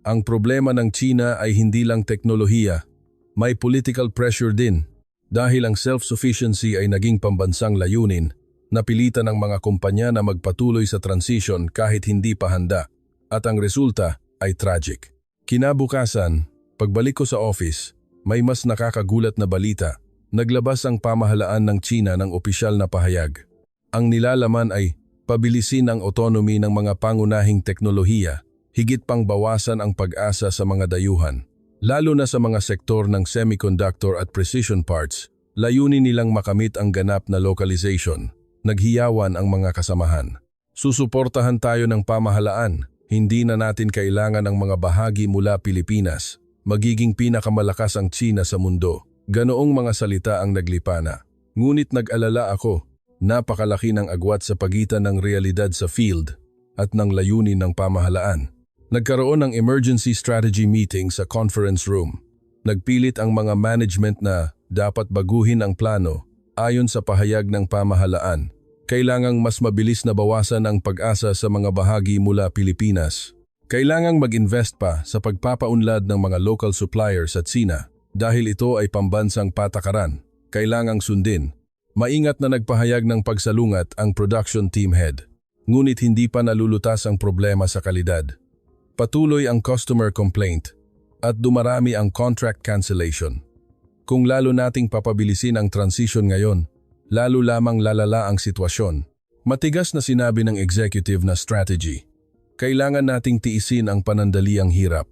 Ang problema ng China ay hindi lang teknolohiya. May political pressure din. Dahil ang self-sufficiency ay naging pambansang layunin, napilitan ng mga kumpanya na magpatuloy sa transition kahit hindi pa handa. At ang resulta ay tragic. Kinabukasan, pagbalik ko sa office, may mas nakakagulat na balita. Naglabas ang pamahalaan ng China ng opisyal na pahayag. Ang nilalaman ay pabilisin ang autonomy ng mga pangunahing teknolohiya, higit pang bawasan ang pag-asa sa mga dayuhan. Lalo na sa mga sektor ng semiconductor at precision parts, layunin nilang makamit ang ganap na localization. Naghiyawan ang mga kasamahan. Susuportahan tayo ng pamahalaan. Hindi na natin kailangan ang mga bahagi mula Pilipinas. Magiging pinakamalakas ang China sa mundo. Ganoong mga salita ang naglipana. Ngunit nag-alala ako. Napakalaki ng agwat sa pagitan ng realidad sa field at ng layunin ng pamahalaan. Nagkaroon ng emergency strategy meeting sa conference room. Nagpilit ang mga management na dapat baguhin ang plano ayon sa pahayag ng pamahalaan. Kailangang mas mabilis na bawasan ang pag-asa sa mga bahagi mula Pilipinas. Kailangang mag-invest pa sa pagpapaunlad ng mga local suppliers sa China dahil ito ay pambansang patakaran. Kailangang sundin. Maingat na nagpahayag ng pagsalungat ang production team head. Ngunit hindi pa nalulutas ang problema sa kalidad. Patuloy ang customer complaint. at dumarami ang contract cancellation. Kung lalo nating papabilisin ang transition ngayon, lalo lamang lalala ang sitwasyon. Matigas na sinabi ng executive na strategy. Kailangan nating tiisin ang panandaliang hirap.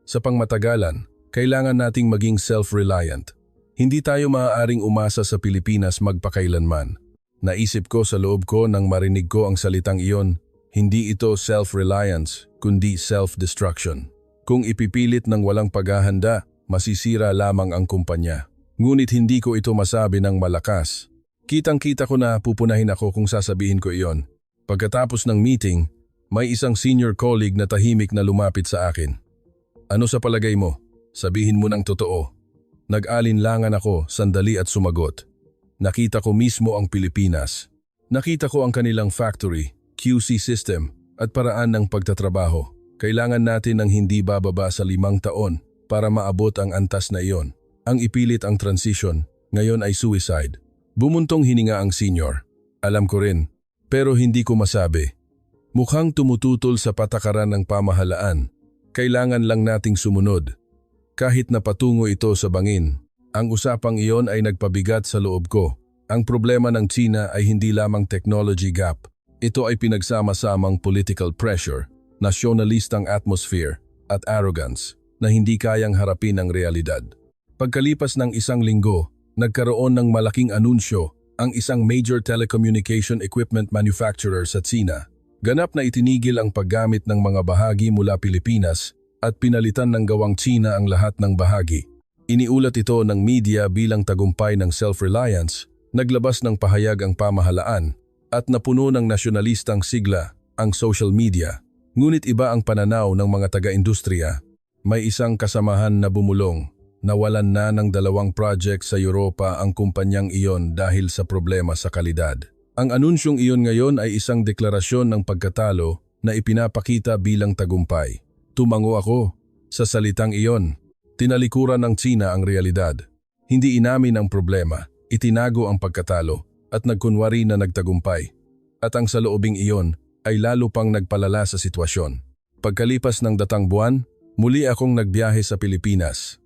Sa pangmatagalan, kailangan nating maging self-reliant. Hindi tayo maaaring umasa sa Pilipinas magpakailanman. Naisip ko sa loob ko nang marinig ko ang salitang iyon, hindi ito self-reliance, kundi self-destruction. Kung ipipilit ng walang paghahanda, masisira lamang ang kumpanya. Ngunit hindi ko ito masabi ng malakas. Kitang-kita ko na pupunahin ako kung sasabihin ko iyon. Pagkatapos ng meeting, may isang senior colleague na tahimik na lumapit sa akin. Ano sa palagay mo? Sabihin mo ng totoo. Nag-alinlangan ako, sandali at sumagot. Nakita ko mismo ang Pilipinas. Nakita ko ang kanilang factory, QC system at paraan ng pagtatrabaho. Kailangan natin ng hindi bababa sa 5 taon para maabot ang antas na iyon. Ang ipilit ang transition, ngayon ay suicide. Bumuntong hininga ang senior. Alam ko rin, pero hindi ko masabi. Mukhang tumututol sa patakaran ng pamahalaan. Kailangan lang nating sumunod. Kahit na patungo ito sa bangin, ang usapang iyon ay nagpabigat sa loob ko. Ang problema ng China ay hindi lamang technology gap. Ito ay pinagsama-samang political pressure, nasyonalistang atmosphere, at arrogance na hindi kayang harapin ang realidad. Pagkalipas ng 1 linggo, nagkaroon ng malaking anunsyo ang isang major telecommunication equipment manufacturer sa China. Ganap na itinigil ang paggamit ng mga bahagi mula Pilipinas at pinalitan ng gawang China ang lahat ng bahagi. Iniulat ito ng media bilang tagumpay ng self-reliance, naglabas ng pahayag ang pamahalaan at napuno ng nasyonalistang sigla ang social media. Ngunit iba ang pananaw ng mga taga-industriya. May isang kasamahan na bumulong. Nawalan na ng 2 project sa Europa ang kumpanyang iyon dahil sa problema sa kalidad. Ang anunsyong iyon ngayon ay isang deklarasyon ng pagkatalo na ipinapakita bilang tagumpay. Tumango ako sa salitang iyon. Tinalikuran ng China ang realidad. Hindi inamin ang problema, itinago ang pagkatalo at nagkunwari na nagtagumpay. At ang saloobing iyon ay lalo pang nagpalala sa sitwasyon. Pagkalipas ng datang buwan, muli akong nagbiyahe sa Pilipinas.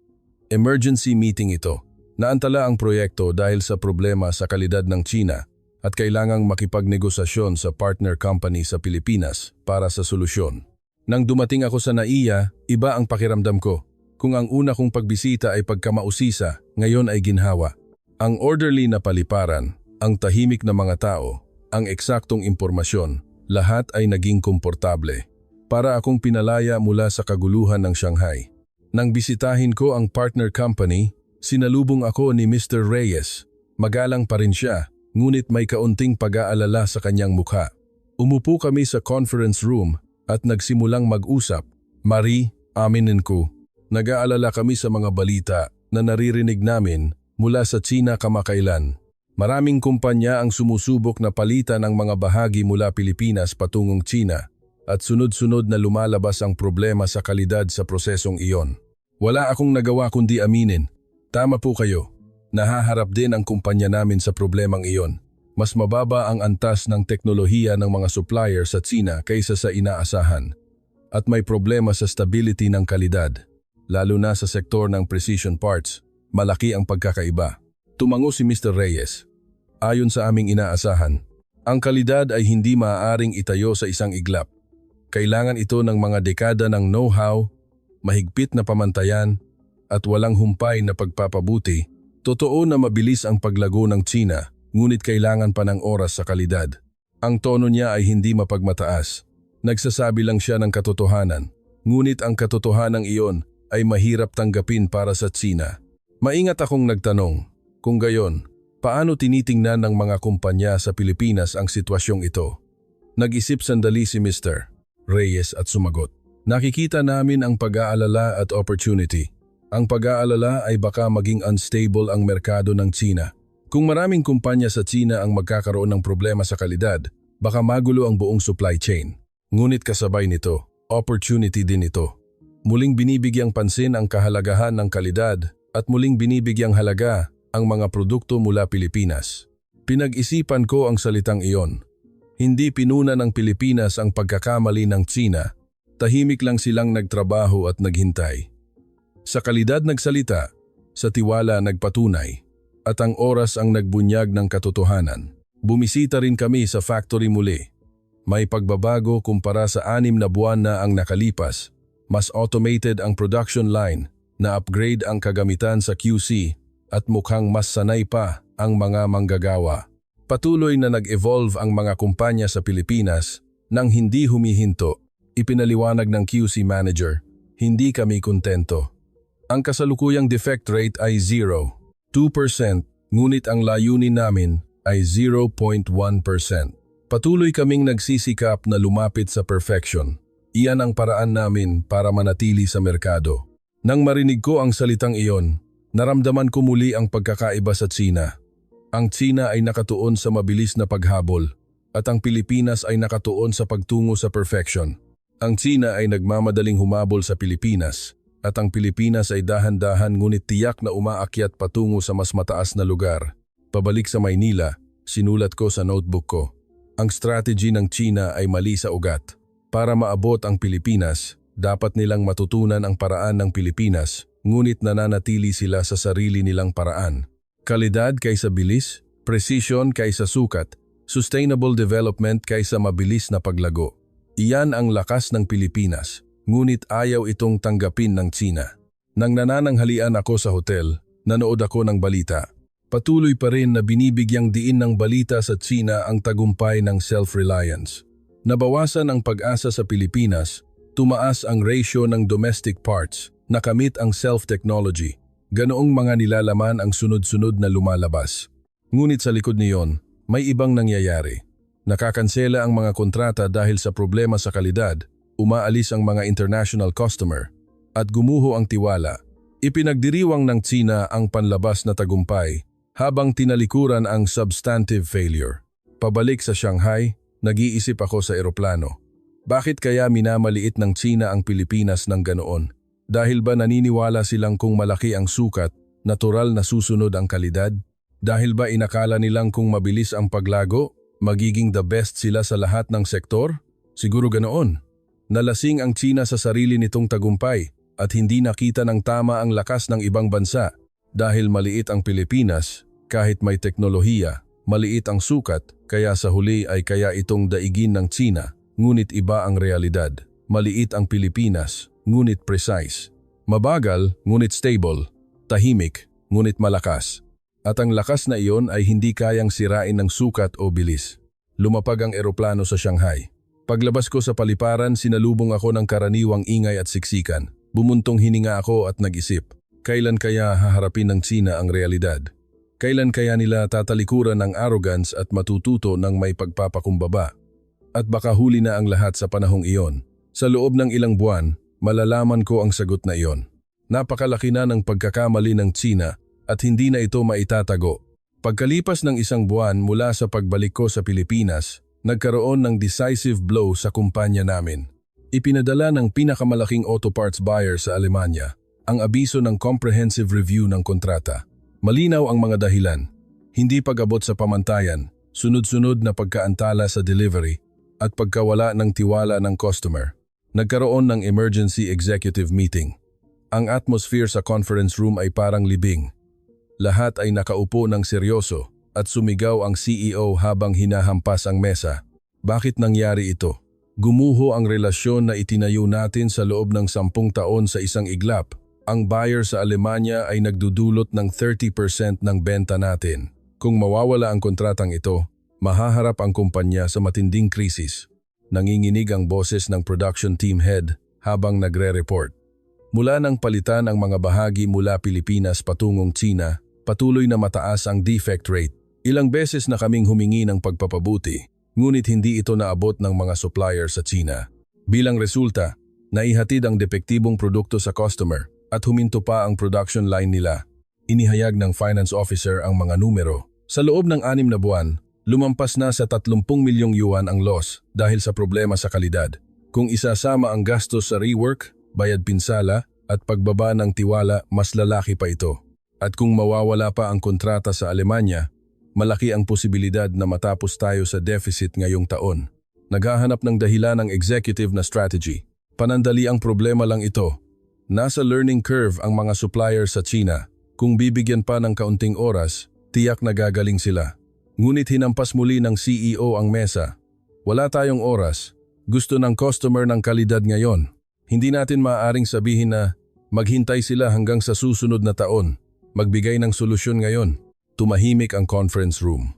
Emergency meeting ito. Naantala ang proyekto dahil sa problema sa kalidad ng China at kailangang makipagnegosasyon sa partner company sa Pilipinas para sa solusyon. Nang dumating ako sa NAIA, iba ang pakiramdam ko. Kung ang una kong pagbisita ay pagkamausisa, ngayon ay ginhawa. Ang orderly na paliparan, ang tahimik na mga tao, ang eksaktong impormasyon, lahat ay naging komportable. Para akong pinalaya mula sa kaguluhan ng Shanghai. Nang bisitahin ko ang partner company, sinalubong ako ni Mr. Reyes. Magalang pa rin siya, ngunit may kaunting pag-aalala sa kanyang mukha. Umupo kami sa conference room at nagsimulang mag-usap. Marie, aminin ko, nag-aalala kami sa mga balita na naririnig namin mula sa China kamakailan. Maraming kumpanya ang sumusubok na palitan ang mga bahagi mula Pilipinas patungong China at sunod-sunod na lumalabas ang problema sa kalidad sa prosesong iyon. Wala akong nagawa kundi aminin. Tama po kayo. Nahaharap din ang kumpanya namin sa problemang iyon. Mas mababa ang antas ng teknolohiya ng mga supplier sa China kaysa sa inaasahan. At may problema sa stability ng kalidad. Lalo na sa sektor ng precision parts, malaki ang pagkakaiba. Tumango si Mr. Reyes. Ayon sa aming inaasahan, ang kalidad ay hindi maaaring itayo sa isang iglap. Kailangan ito ng mga dekada ng know-how, mahigpit na pamantayan, at walang humpay na pagpapabuti. Totoo na mabilis ang paglago ng China, ngunit kailangan pa ng oras sa kalidad. Ang tono niya ay hindi mapagmataas. Nagsasabi lang siya ng katotohanan, ngunit ang katotohanan iyon ay mahirap tanggapin para sa China. Maingat akong nagtanong, kung gayon, paano tinitingnan ng mga kumpanya sa Pilipinas ang sitwasyong ito? Nag-isip sandali si Mr. Reyes at sumagot. Nakikita namin ang pag-aalala at opportunity. Ang pag-aalala ay baka maging unstable ang merkado ng China. Kung maraming kumpanya sa China ang magkakaroon ng problema sa kalidad, baka magulo ang buong supply chain. Ngunit kasabay nito, opportunity din ito. Muling binibigyang pansin ang kahalagahan ng kalidad at muling binibigyang halaga ang mga produkto mula Pilipinas. Pinag-isipan ko ang salitang iyon. Hindi pinuna ng Pilipinas ang pagkakamali ng China. Tahimik lang silang nagtrabaho at naghintay. Sa kalidad nagsalita, sa tiwala nagpatunay, at ang oras ang nagbunyag ng katotohanan. Bumisita rin kami sa factory muli. May pagbabago kumpara sa 6 na buwan na ang nakalipas. Mas automated ang production line, na-upgrade ang kagamitan sa QC, at mukhang mas sanay pa ang mga manggagawa. Patuloy na nag-evolve ang mga kumpanya sa Pilipinas nang hindi humihinto. Ipinaliwanag ng QC manager, hindi kami kontento. Ang kasalukuyang defect rate ay 0, 2%, ngunit ang layunin namin ay 0.1%. Patuloy kaming nagsisikap na lumapit sa perfection. Iyan ang paraan namin para manatili sa merkado. Nang marinig ko ang salitang iyon, naramdaman ko muli ang pagkakaiba sa Tsina. Ang Tsina ay nakatuon sa mabilis na paghabol, at ang Pilipinas ay nakatuon sa pagtungo sa perfection. Ang Tsina ay nagmamadaling humabol sa Pilipinas, at ang Pilipinas ay dahan-dahan ngunit tiyak na umaakyat patungo sa mas mataas na lugar. Pabalik sa Maynila, sinulat ko sa notebook ko. Ang strategy ng Tsina ay mali sa ugat. Para maabot ang Pilipinas, dapat nilang matutunan ang paraan ng Pilipinas, ngunit nananatili sila sa sarili nilang paraan. Kalidad kaysa bilis, precision kaysa sukat, sustainable development kaysa mabilis na paglago. Iyan ang lakas ng Pilipinas, ngunit ayaw itong tanggapin ng Tsina. Nang nanananghalian ako sa hotel, nanood ako ng balita. Patuloy pa rin na binibigyang diin ng balita sa Tsina ang tagumpay ng self-reliance. Nabawasan ang pag-asa sa Pilipinas, tumaas ang ratio ng domestic parts, nakamit ang self-technology. Ganoong mga nilalaman ang sunod-sunod na lumalabas. Ngunit sa likod niyon, may ibang nangyayari. Nakakansela ang mga kontrata dahil sa problema sa kalidad, umaalis ang mga international customer, at gumuho ang tiwala. Ipinagdiriwang ng Tsina ang panlabas na tagumpay, habang tinalikuran ang substantive failure. Pabalik sa Shanghai, nag-iisip ako sa eroplano. Bakit kaya minamaliit ng Tsina ang Pilipinas ng ganoon? Dahil ba naniniwala silang kung malaki ang sukat, natural na susunod ang kalidad? Dahil ba inakala nilang kung mabilis ang paglago, magiging the best sila sa lahat ng sektor? Siguro ganoon. Nalasing ang Tsina sa sarili nitong tagumpay at hindi nakita ng tama ang lakas ng ibang bansa. Dahil maliit ang Pilipinas, kahit may teknolohiya, maliit ang sukat, kaya sa huli ay kaya itong daigin ng Tsina, ngunit iba ang realidad. Maliit ang Pilipinas, ngunit precise. Mabagal, ngunit stable. Tahimik, ngunit malakas. At ang lakas na iyon ay hindi kayang sirain ng sukat o bilis. Lumapag ang eroplano sa Shanghai. Paglabas ko sa paliparan, sinalubong ako ng karaniwang ingay at siksikan. Bumuntong hininga ako at nag-isip. Kailan kaya haharapin ng Tsina ang realidad? Kailan kaya nila tatalikuran ng arrogance at matututo ng may pagpapakumbaba? At baka huli na ang lahat sa panahong iyon. Sa loob ng ilang buwan, malalaman ko ang sagot na iyon. Napakalaki na ng pagkakamali ng Tsina at hindi na ito maitatago. Pagkalipas ng 1 buwan mula sa pagbalik ko sa Pilipinas, nagkaroon ng decisive blow sa kumpanya namin. Ipinadala ng pinakamalaking auto parts buyer sa Alemanya ang abiso ng comprehensive review ng kontrata. Malinaw ang mga dahilan, hindi pag-abot sa pamantayan, sunod-sunod na pagkaantala sa delivery, at pagkawala ng tiwala ng customer. Nagkaroon ng emergency executive meeting. Ang atmosphere sa conference room ay parang libing. Lahat ay nakaupo ng seryoso at sumigaw ang CEO habang hinahampas ang mesa. Bakit nangyari ito? Gumuho ang relasyon na itinayo natin sa loob ng 10 taon sa isang iglap. Ang buyer sa Alemanya ay nagdudulot ng 30% ng benta natin. Kung mawawala ang kontratang ito, mahaharap ang kumpanya sa matinding krisis. Nanginginig ang boses ng production team head habang nagre-report. Mula nang palitan ang mga bahagi mula Pilipinas patungong Tsina, patuloy na mataas ang defect rate. Ilang beses na kaming humingi ng pagpapabuti, ngunit hindi ito naabot ng mga supplier sa Tsina. Bilang resulta, naihatid ang depektibong produkto sa customer at huminto pa ang production line nila. Inihayag ng finance officer ang mga numero. Sa loob ng 6 na buwan, lumampas na sa 30 milyong yuan ang loss dahil sa problema sa kalidad. Kung isasama ang gastos sa rework, bayad pinsala at pagbaba ng tiwala, mas lalaki pa ito. At kung mawawala pa ang kontrata sa Alemanya, malaki ang posibilidad na matapos tayo sa deficit ngayong taon. Naghahanap ng dahilan ng executive na strategy. Panandali ang problema lang ito. Nasa learning curve ang mga supplier sa China. Kung bibigyan pa ng kaunting oras, tiyak na gagaling sila. Ngunit hinampas muli ng CEO ang mesa. Wala tayong oras. Gusto ng customer ng kalidad ngayon. Hindi natin maaaring sabihin na maghintay sila hanggang sa susunod na taon. Magbigay ng solusyon ngayon. Tumahimik ang conference room.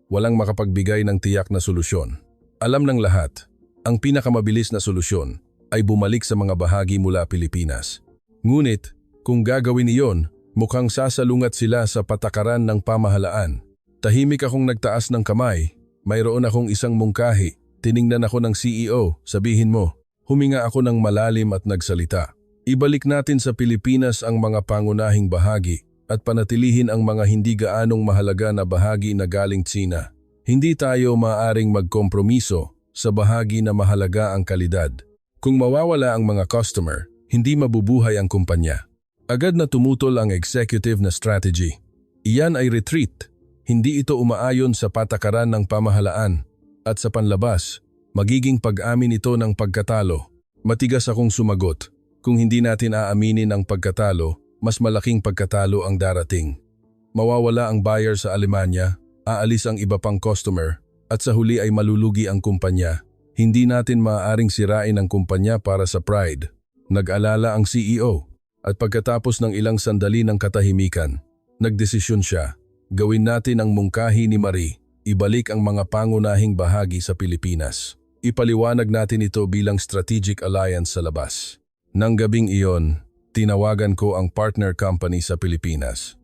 Walang makapagbigay ng tiyak na solusyon. Alam ng lahat, ang pinakamabilis na solusyon ay bumalik sa mga bahagi mula Pilipinas. Ngunit, kung gagawin iyon, mukhang sasalungat sila sa patakaran ng pamahalaan. Tahimik akong nagtaas ng kamay. Mayroon akong isang mungkahi. Tiningnan ako ng CEO, sabihin mo. Huminga ako ng malalim at nagsalita. Ibalik natin sa Pilipinas ang mga pangunahing bahagi at panatilihin ang mga hindi gaanong mahalaga na bahagi na galing China. Hindi tayo maaaring magkompromiso sa bahagi na mahalaga ang kalidad. Kung mawawala ang mga customer, hindi mabubuhay ang kumpanya. Agad na tumutol ang executive na strategy. Iyan ay retreat. Hindi ito umaayon sa patakaran ng pamahalaan. At sa panlabas, magiging pag-amin ito ng pagkatalo. Matigas akong sumagot. Kung hindi natin aaminin ang pagkatalo, mas malaking pagkatalo ang darating. Mawawala ang buyer sa Alemanya, aalis ang iba pang customer, at sa huli ay malulugi ang kumpanya. Hindi natin maaaring sirain ang kumpanya para sa pride. Nag-alala ang CEO. At pagkatapos ng ilang sandali ng katahimikan, nagdesisyon siya. Gawin natin ang mungkahi ni Marie. Ibalik ang mga pangunahing bahagi sa Pilipinas. Ipaliwanag natin ito bilang strategic alliance sa labas. Nang gabing iyon, tinawagan ko ang partner company sa Pilipinas.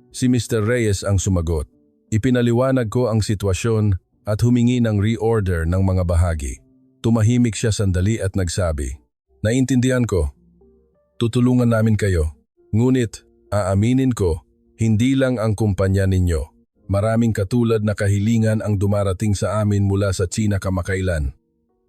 Si Mr. Reyes ang sumagot. Ipinaliwanag ko ang sitwasyon at humingi ng reorder ng mga bahagi. Tumahimik siya sandali at nagsabi, "Naintindihan ko. Tutulungan namin kayo. Ngunit, aaminin ko, hindi lang ang kumpanya ninyo. Maraming katulad na kahilingan ang dumarating sa amin mula sa China kamakailan.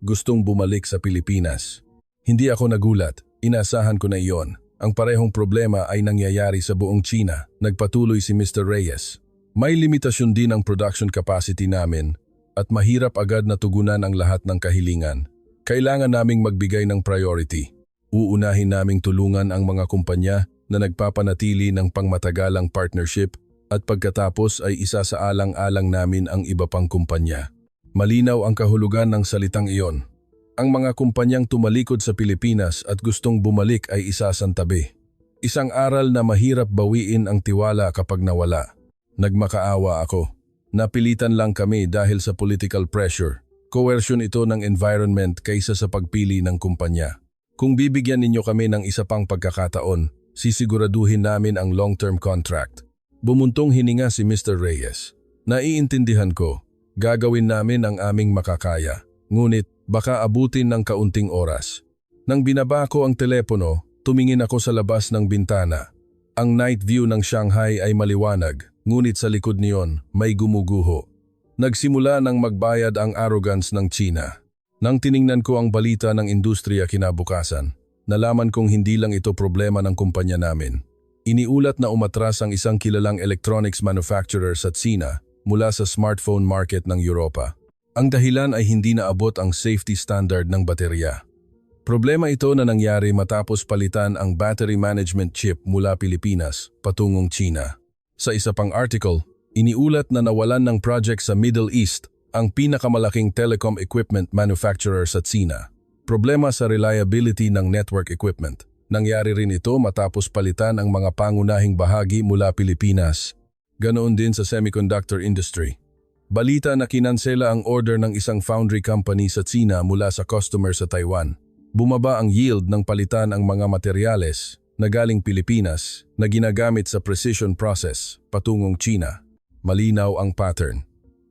Gustong bumalik sa Pilipinas." Hindi ako nagulat, inasahan ko na iyon. Ang parehong problema ay nangyayari sa buong China, nagpatuloy si Mr. Reyes. May limitasyon din ang production capacity namin at mahirap agad na tugunan ang lahat ng kahilingan. Kailangan naming magbigay ng priority. Uunahin naming tulungan ang mga kumpanya na nagpapanatili ng pangmatagalang partnership at pagkatapos ay isasaalang-alang namin ang iba pang kumpanya. Malinaw ang kahulugan ng salitang iyon. Ang mga kumpanyang tumalikod sa Pilipinas at gustong bumalik ay isasantabi. Isang aral na mahirap bawiin ang tiwala kapag nawala. Nagmakaawa ako. Napilitan lang kami dahil sa political pressure. Coercion ito ng environment kaysa sa pagpili ng kumpanya. Kung bibigyan ninyo kami ng isa pang pagkakataon, sisiguraduhin namin ang long-term contract. Bumuntong hininga si Mr. Reyes. Naiintindihan ko, gagawin namin ang aming makakaya. Ngunit baka abutin ng kaunting oras. Nang binaba ko ang telepono, tumingin ako sa labas ng bintana. Ang night view ng Shanghai ay maliwanag, ngunit sa likod niyon may gumuguho. Nagsimula nang magbayad ang arrogance ng China. Nang tiningnan ko ang balita ng industriya kinabukasan, nalaman kong hindi lang ito problema ng kumpanya namin. Iniulat na umatras ang isang kilalang electronics manufacturer sa China mula sa smartphone market ng Europa. Ang dahilan ay hindi naabot ang safety standard ng baterya. Problema ito na nangyari matapos palitan ang battery management chip mula Pilipinas patungong China. Sa isa pang article, iniulat na nawalan ng project sa Middle East ang pinakamalaking telecom equipment manufacturer sa China. Problema sa reliability ng network equipment. Nangyari rin ito matapos palitan ang mga pangunahing bahagi mula Pilipinas. Ganoon din sa semiconductor industry. Balita na kinansela ang order ng isang foundry company sa China mula sa customer sa Taiwan. Bumaba ang yield ng palitan ang mga materyales na galing Pilipinas na ginagamit sa precision process patungong China. Malinaw ang pattern.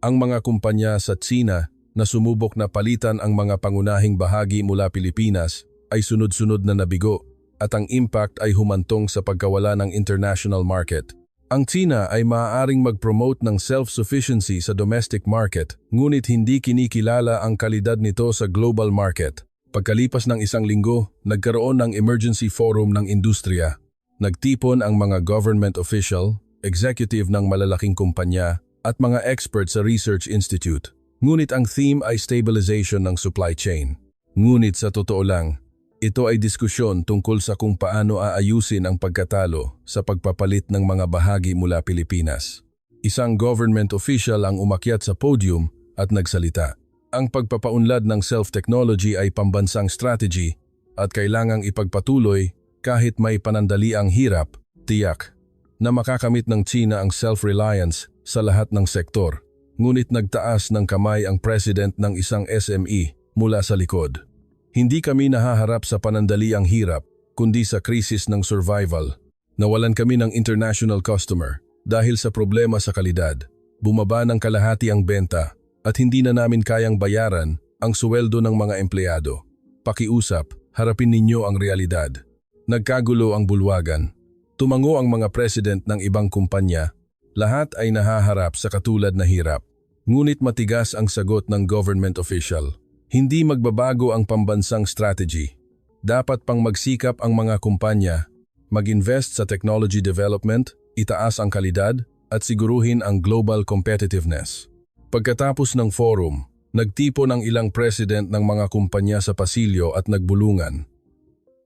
Ang mga kumpanya sa China na sumubok na palitan ang mga pangunahing bahagi mula Pilipinas ay sunod-sunod na nabigo at ang impact ay humantong sa pagkawala ng international market. Ang China ay maaaring mag-promote ng self-sufficiency sa domestic market, ngunit hindi kinikilala ang kalidad nito sa global market. Pagkalipas ng isang linggo, nagkaroon ng emergency forum ng industriya. Nagtipon ang mga government official, executive ng malalaking kumpanya, at mga expert sa research institute. Ngunit ang theme ay stabilization ng supply chain. Ngunit sa totoo lang, Ito ay diskusyon tungkol sa kung paano aayusin ang pagkatalo sa pagpapalit ng mga bahagi mula Pilipinas. Isang government official ang umakyat sa podium at nagsalita. Ang pagpapaunlad ng self-technology ay pambansang strategy at kailangang ipagpatuloy kahit may panandaliang hirap, tiyak, na makakamit ng China ang self-reliance sa lahat ng sektor. Ngunit nagtaas ng kamay ang president ng isang SME mula sa likod. Hindi kami nahaharap sa panandaliang hirap, kundi sa krisis ng survival. Nawalan kami ng international customer dahil sa problema sa kalidad. Bumaba ng kalahati ang benta at hindi na namin kayang bayaran ang suweldo ng mga empleyado. Pakiusap, harapin ninyo ang realidad. Nagkagulo ang bulwagan. Tumango ang mga president ng ibang kumpanya. Lahat ay nahaharap sa katulad na hirap. Ngunit matigas ang sagot ng government official. Hindi magbabago ang pambansang strategy. Dapat pang magsikap ang mga kumpanya, mag-invest sa technology development, itaas ang kalidad, at siguruhin ang global competitiveness. Pagkatapos ng forum, nagtipon ang ilang president ng mga kumpanya sa pasilyo at nagbulungan.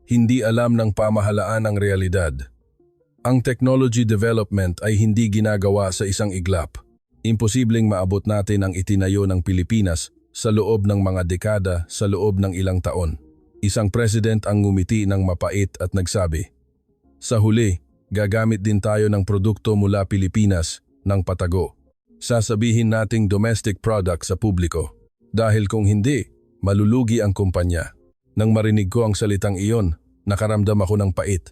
Hindi alam ng pamahalaan ang realidad. Ang technology development ay hindi ginagawa sa isang iglap. Imposibleng maabot natin ang itinayo ng Pilipinas sa loob ng mga dekada, sa loob ng ilang taon. Isang president ang ngumiti ng mapait at nagsabi, "Sa huli, gagamit din tayo ng produkto mula Pilipinas ng patago. Sasabihin nating domestic product sa publiko. Dahil kung hindi, malulugi ang kumpanya." Nang marinig ko ang salitang iyon, nakaramdam ako ng pait.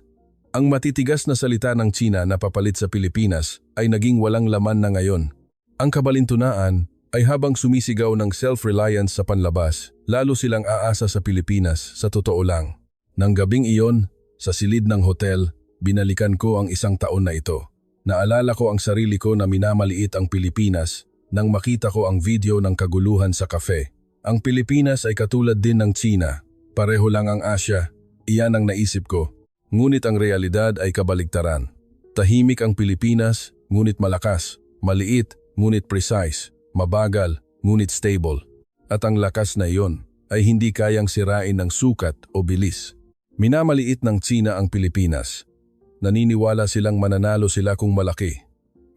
Ang matitigas na salita ng China na papalit sa Pilipinas ay naging walang laman na ngayon. Ang kabalintunaan ay habang sumisigaw ng self-reliance sa panlabas, lalo silang aasa sa Pilipinas, sa totoo lang. Nang gabing iyon, sa silid ng hotel, binalikan ko ang isang taon na ito. Naalala ko ang sarili ko na minamaliit ang Pilipinas nang makita ko ang video ng kaguluhan sa kafe. Ang Pilipinas ay katulad din ng China. Pareho lang ang Asya. Iyan ang naisip ko. Ngunit ang realidad ay kabaligtaran. Tahimik ang Pilipinas, ngunit malakas. Maliit, ngunit precise. Mabagal, ngunit stable. At ang lakas na iyon ay hindi kayang sirain ng sukat o bilis. Minamaliit ng China ang Pilipinas. Naniniwala silang mananalo sila kung malaki,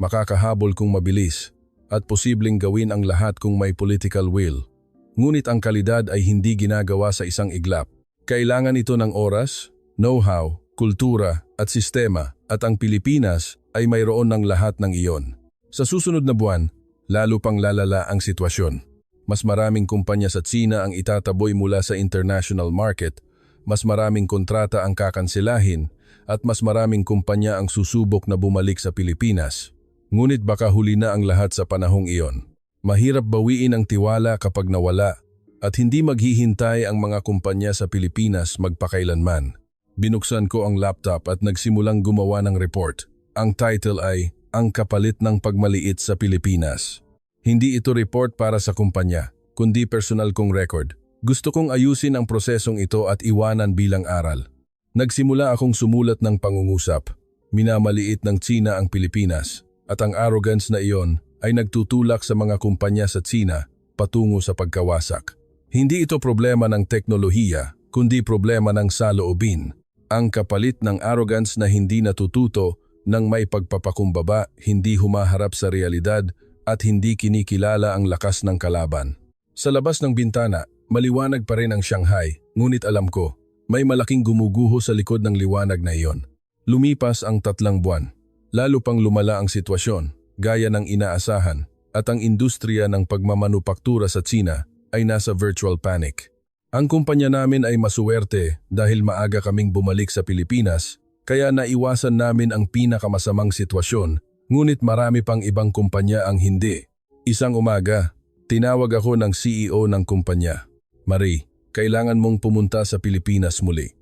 makakahabol kung mabilis, at posibleng gawin ang lahat kung may political will. Ngunit ang kalidad ay hindi ginagawa sa isang iglap. Kailangan ito ng oras, know-how, kultura at sistema, at ang Pilipinas ay mayroon ng lahat ng iyon. Sa susunod na buwan, lalo pang lalala ang sitwasyon. Mas maraming kumpanya sa China ang itataboy mula sa international market, mas maraming kontrata ang kakansilahin, at mas maraming kumpanya ang susubok na bumalik sa Pilipinas. Ngunit baka huli na ang lahat sa panahong iyon. Mahirap bawiin ang tiwala kapag nawala, at hindi maghihintay ang mga kumpanya sa Pilipinas magpakailanman. Binuksan ko ang laptop at nagsimulang gumawa ng report. Ang title ay, "Ang kapalit ng pagmaliit sa Pilipinas." Hindi ito report para sa kumpanya, kundi personal kong record. Gusto kong ayusin ang prosesong ito at iwanan bilang aral. Nagsimula akong sumulat ng pangungusap. Minamaliit ng China ang Pilipinas, at ang arrogance na iyon ay nagtutulak sa mga kumpanya sa China patungo sa pagkawasak. Hindi ito problema ng teknolohiya, kundi problema ng saloobin. Ang kapalit ng arrogance na hindi natututo nang may pagpapakumbaba, hindi humaharap sa realidad at hindi kinikilala ang lakas ng kalaban. Sa labas ng bintana, maliwanag pa rin ang Shanghai, ngunit alam ko, may malaking gumuguho sa likod ng liwanag na iyon. Lumipas ang 3 buwan. Lalo pang lumala ang sitwasyon, gaya ng inaasahan, at ang industriya ng pagmamanupaktura sa China ay nasa virtual panic. Ang kumpanya namin ay masuwerte dahil maaga kaming bumalik sa Pilipinas, kaya naiwasan namin ang pinakamasamang sitwasyon, ngunit marami pang ibang kumpanya ang hindi. Isang umaga, tinawag ako ng CEO ng kumpanya. "Marie, kailangan mong pumunta sa Pilipinas muli.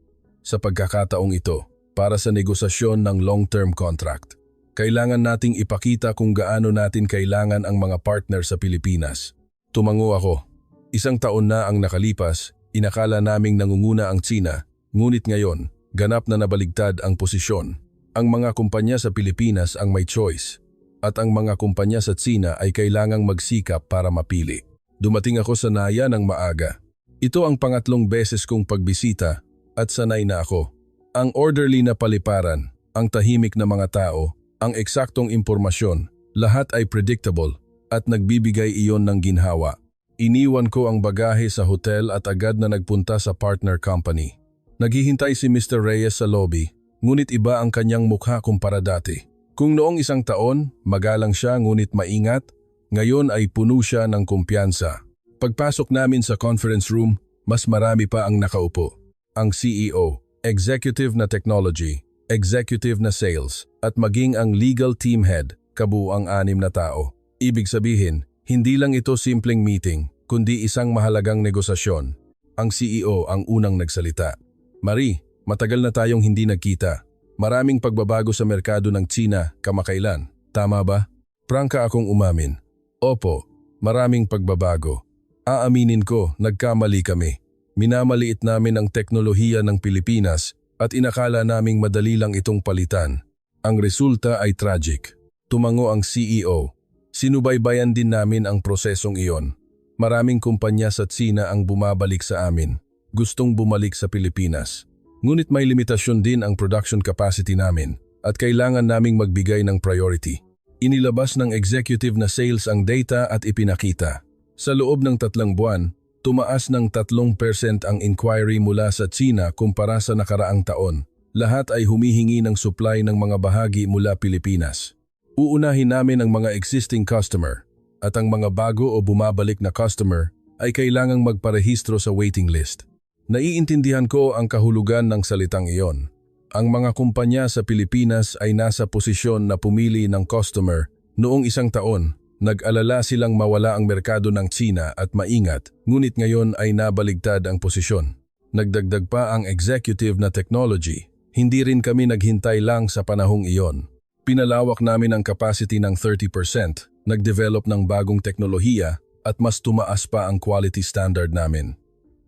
Sa pagkakataong ito, para sa negosasyon ng long-term contract. Kailangan nating ipakita kung gaano natin kailangan ang mga partner sa Pilipinas." Tumango ako. 1 taon na ang nakalipas, inakala naming nangunguna ang China, ngunit ngayon, ganap na nabaligtad ang posisyon. Ang mga kumpanya sa Pilipinas ang may choice, at ang mga kumpanya sa China ay kailangang magsikap para mapili. Dumating ako sa Naya ng maaga. Ito ang pangatlong beses kong pagbisita, at sanay na ako. Ang orderly na paliparan, ang tahimik na mga tao, ang eksaktong impormasyon, lahat ay predictable at nagbibigay iyon ng ginhawa. Iniwan ko ang bagahe sa hotel at agad na nagpunta sa partner company. Naghihintay si Mr. Reyes sa lobby, ngunit iba ang kanyang mukha kumpara dati. Kung noong 1 taon, magalang siya ngunit maingat, ngayon ay puno siya ng kumpiyansa. Pagpasok namin sa conference room, mas marami pa ang nakaupo. Ang CEO, executive na technology, executive na sales, at maging ang legal team head, kabuuang 6 na tao. Ibig sabihin, hindi lang ito simpleng meeting, kundi isang mahalagang negosasyon. Ang CEO ang unang nagsalita. Marie, matagal na tayong hindi nagkita. Maraming pagbabago sa merkado ng Tsina kamakailan. Tama ba? Prangka akong umamin. Opo, maraming pagbabago. Aaminin ko, nagkamali kami. Minamaliit namin ang teknolohiya ng Pilipinas at inakala naming madali lang itong palitan. Ang resulta ay tragic. Tumango ang CEO. Sinubaybayan din namin ang prosesong iyon. Maraming kumpanya sa Tsina ang bumabalik sa amin. Gustong bumalik sa Pilipinas. Ngunit may limitasyon din ang production capacity namin at kailangan naming magbigay ng priority. Inilabas ng executive na sales ang data at ipinakita. Sa loob ng 3 buwan, tumaas ng 3% ang inquiry mula sa Tsina kumpara sa nakaraang taon. Lahat ay humihingi ng supply ng mga bahagi mula Pilipinas. Uunahin namin ang mga existing customer at ang mga bago o bumabalik na customer ay kailangang magparehistro sa waiting list. Naiintindihan ko ang kahulugan ng salitang iyon. Ang mga kumpanya sa Pilipinas ay nasa posisyon na pumili ng customer noong 1 taon. Nag-alala silang mawala ang merkado ng Tsina at maingat, ngunit ngayon ay nabaligtad ang posisyon. Nagdagdag pa ang executive na technology. Hindi rin kami naghintay lang sa panahong iyon. Pinalawak namin ang capacity ng 30%, nag-develop ng bagong teknolohiya at mas tumaas pa ang quality standard namin.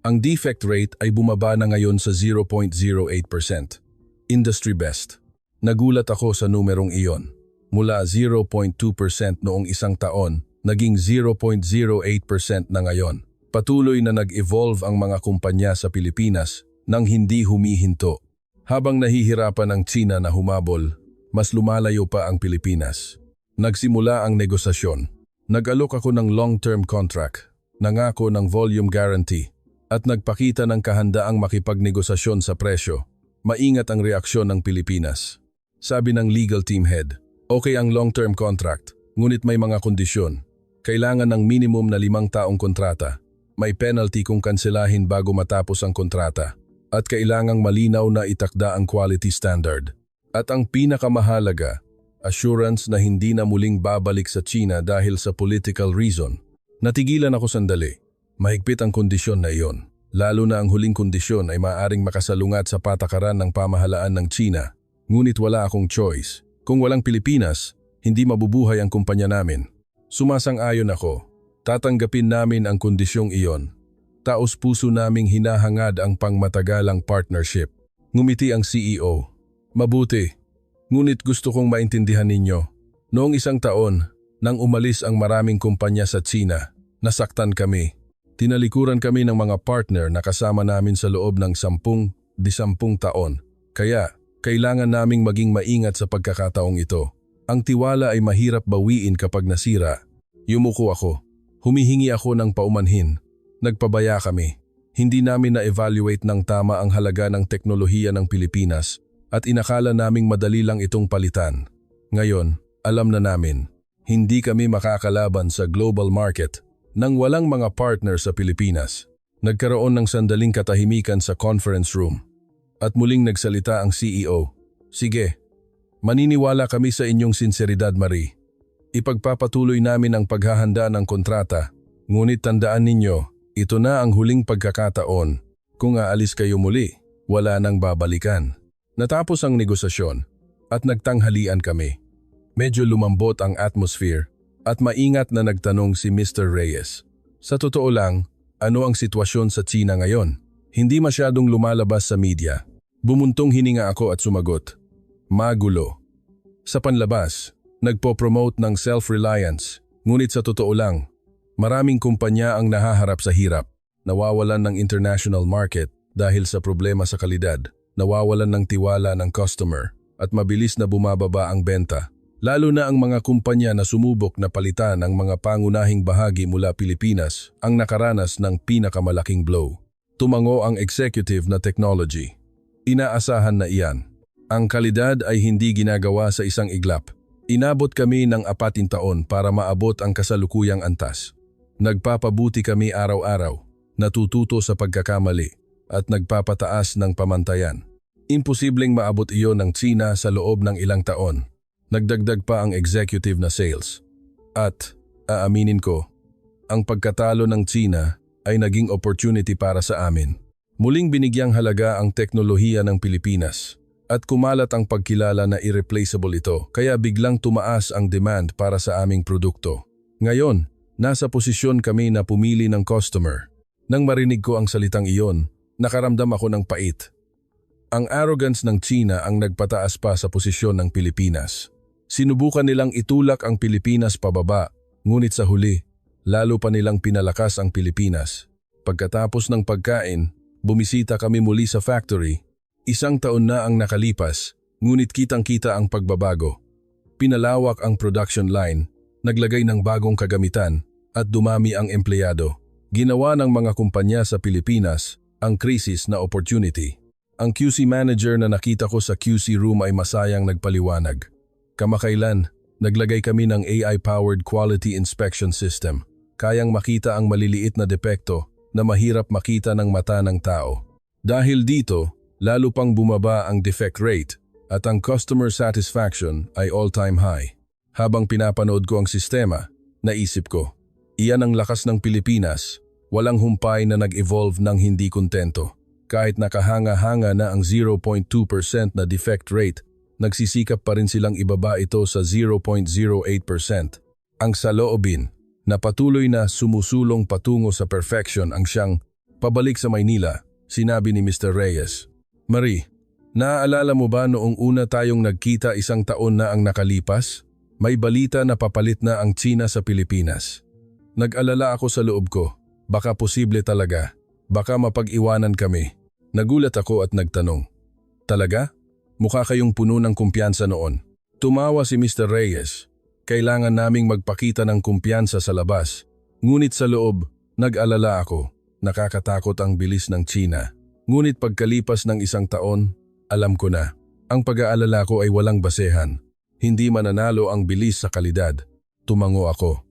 Ang defect rate ay bumaba na ngayon sa 0.08%. Industry best. Nagulat ako sa numerong iyon. Mula 0.2% noong 1 taon, naging 0.08% na ngayon. Patuloy na nag-evolve ang mga kumpanya sa Pilipinas nang hindi humihinto. Habang nahihirapan ang Tsina na humabol, mas lumalayo pa ang Pilipinas. Nagsimula ang negosasyon. Nag-alok ako ng long-term contract, nangako ng volume guarantee, at nagpakita ng kahandaang makipagnegosasyon sa presyo. Maingat ang reaksyon ng Pilipinas. Sabi ng legal team head, okay ang long-term contract, ngunit may mga kondisyon. Kailangan ng minimum na 5 taong kontrata. May penalty kung kanselahin bago matapos ang kontrata. At kailangang malinaw na itakda ang quality standard. At ang pinakamahalaga, assurance na hindi na muling babalik sa Tsina dahil sa political reason. Natigilan ako sandali. Mahigpit ang kondisyon na iyon. Lalo na ang huling kondisyon ay maaaring makasalungat sa patakaran ng pamahalaan ng Tsina. Ngunit wala akong choice. Kung walang Pilipinas, hindi mabubuhay ang kumpanya namin. Sumasang-ayon ako. Tatanggapin namin ang kondisyong iyon. Taos-puso naming hinahangad ang pangmatagalang partnership. Ngumiti ang CEO. Mabuti. Ngunit gusto kong maintindihan ninyo. Noong 1 taon, nang umalis ang maraming kumpanya sa Tsina, nasaktan kami. Tinalikuran kami ng mga partner na kasama namin sa loob ng 10 taon. Kaya, kailangan naming maging maingat sa pagkakataong ito. Ang tiwala ay mahirap bawiin kapag nasira. Yumuko ako. Humihingi ako ng paumanhin. Nagpabaya kami. Hindi namin na-evaluate ng tama ang halaga ng teknolohiya ng Pilipinas at inakala naming madali lang itong palitan. Ngayon, alam na namin, hindi kami makakalaban sa global market nang walang mga partner sa Pilipinas. Nagkaroon ng sandaling katahimikan sa conference room. At muling nagsalita ang CEO. Sige, maniniwala kami sa inyong sinseridad, Marie. Ipagpapatuloy namin ang paghahanda ng kontrata. Ngunit tandaan ninyo, ito na ang huling pagkakataon. Kung aalis kayo muli, wala nang babalikan. Natapos ang negosasyon at nagtanghalian kami. Medyo lumambot ang atmosphere at maingat na nagtanong si Mr. Reyes. Sa totoo lang, ano ang sitwasyon sa Tsina ngayon? Hindi masyadong lumalabas sa media. Bumuntong hininga ako at sumagot. Magulo. Sa panlabas, nagpo-promote ng self-reliance. Ngunit sa totoo lang, maraming kumpanya ang nahaharap sa hirap, nawawalan ng international market dahil sa problema sa kalidad, nawawalan ng tiwala ng customer at mabilis na bumababa ang benta. Lalo na ang mga kumpanya na sumubok na palitan ang mga pangunahing bahagi mula Pilipinas ang nakaranas ng pinakamalaking blow. Tumango ang executive na technology. Inaasahan na iyan. Ang kalidad ay hindi ginagawa sa isang iglap. Inabot kami ng 4 taon para maabot ang kasalukuyang antas. Nagpapabuti kami araw-araw, natututo sa pagkakamali, at nagpapataas ng pamantayan. Imposibleng maabot iyon ng Tsina sa loob ng ilang taon. Nagdagdag pa ang executive na sales. At, aaminin ko, ang pagkatalo ng Tsina ay naging opportunity para sa amin. Muling binigyang halaga ang teknolohiya ng Pilipinas at kumalat ang pagkilala na irreplaceable ito kaya biglang tumaas ang demand para sa aming produkto. Ngayon, nasa posisyon kami na pumili ng customer. Nang marinig ko ang salitang iyon, nakaramdam ako ng pait. Ang arrogance ng Tsina ang nagpataas pa sa posisyon ng Pilipinas. Sinubukan nilang itulak ang Pilipinas pababa, ngunit sa huli, lalo pa nilang pinalakas ang Pilipinas. Pagkatapos ng pagkain, bumisita kami muli sa factory. 1 taon na ang nakalipas, ngunit kitang-kita ang pagbabago. Pinalawak ang production line, naglagay ng bagong kagamitan, at dumami ang empleyado. Ginawa ng mga kumpanya sa Pilipinas ang krisis na opportunity. Ang QC manager na nakita ko sa QC room ay masayang nagpaliwanag. Kamakailan, naglagay kami ng AI-powered quality inspection system. Kayang makita ang maliliit na depekto na mahirap makita ng mata ng tao. Dahil dito, lalo pang bumaba ang defect rate at ang customer satisfaction ay all-time high. Habang pinapanood ko ang sistema, naisip ko, iyan ang lakas ng Pilipinas, walang humpay na nag-evolve ng hindi kontento. Kahit nakahanga-hanga na ang 0.2% na defect rate, nagsisikap pa rin silang ibaba ito sa 0.08%. Ang saloobin, na patuloy na sumusulong patungo sa perfection ang siyang pabalik sa Maynila, sinabi ni Mr. Reyes. Marie, naaalala mo ba noong una tayong nagkita 1 taon na ang nakalipas? May balita na papalit na ang Tsina sa Pilipinas. Nag-alala ako sa loob ko, baka posible talaga, baka mapag-iwanan kami. Nagulat ako at nagtanong, talaga? Mukha kayong puno ng kumpiyansa noon. Tumawa si Mr. Reyes. Kailangan naming magpakita ng kumpiyansa sa labas. Ngunit sa loob, nag-alala ako. Nakakatakot ang bilis ng Tsina. Ngunit pagkalipas ng 1 taon, alam ko na. Ang pag-aalala ko ay walang basehan. Hindi mananalo ang bilis sa kalidad. Tumango ako.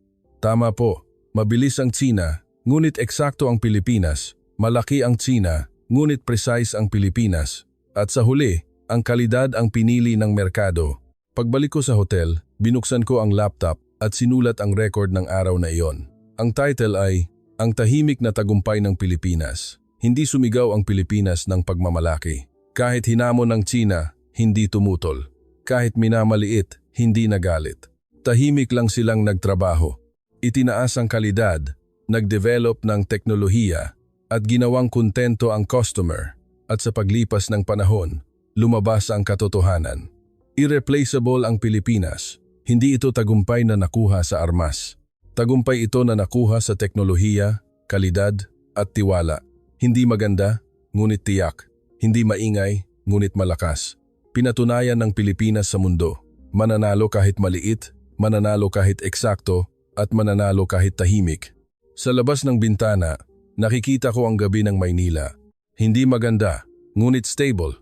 Tama po, mabilis ang Tsina, ngunit eksakto ang Pilipinas. Malaki ang Tsina, ngunit precise ang Pilipinas. At sa huli, ang kalidad ang pinili ng merkado. Pagbalik ko sa hotel, binuksan ko ang laptop at sinulat ang record ng araw na iyon. Ang title ay, Ang Tahimik na Tagumpay ng Pilipinas. Hindi sumigaw ang Pilipinas ng pagmamalaki. Kahit hinamon ng Tsina, hindi tumutol. Kahit minamaliit, hindi nagalit. Tahimik lang silang nagtrabaho. Itinaas ang kalidad, nagdevelop ng teknolohiya, at ginawang kontento ang customer. At sa paglipas ng panahon, lumabas ang katotohanan. Irreplaceable ang Pilipinas. Hindi ito tagumpay na nakuha sa armas. Tagumpay ito na nakuha sa teknolohiya, kalidad, at tiwala. Hindi maganda, ngunit tiyak. Hindi maingay, ngunit malakas. Pinatunayan ng Pilipinas sa mundo. Mananalo kahit maliit, mananalo kahit eksakto, at mananalo kahit tahimik. Sa labas ng bintana, nakikita ko ang gabi ng Maynila. Hindi maganda, ngunit stable.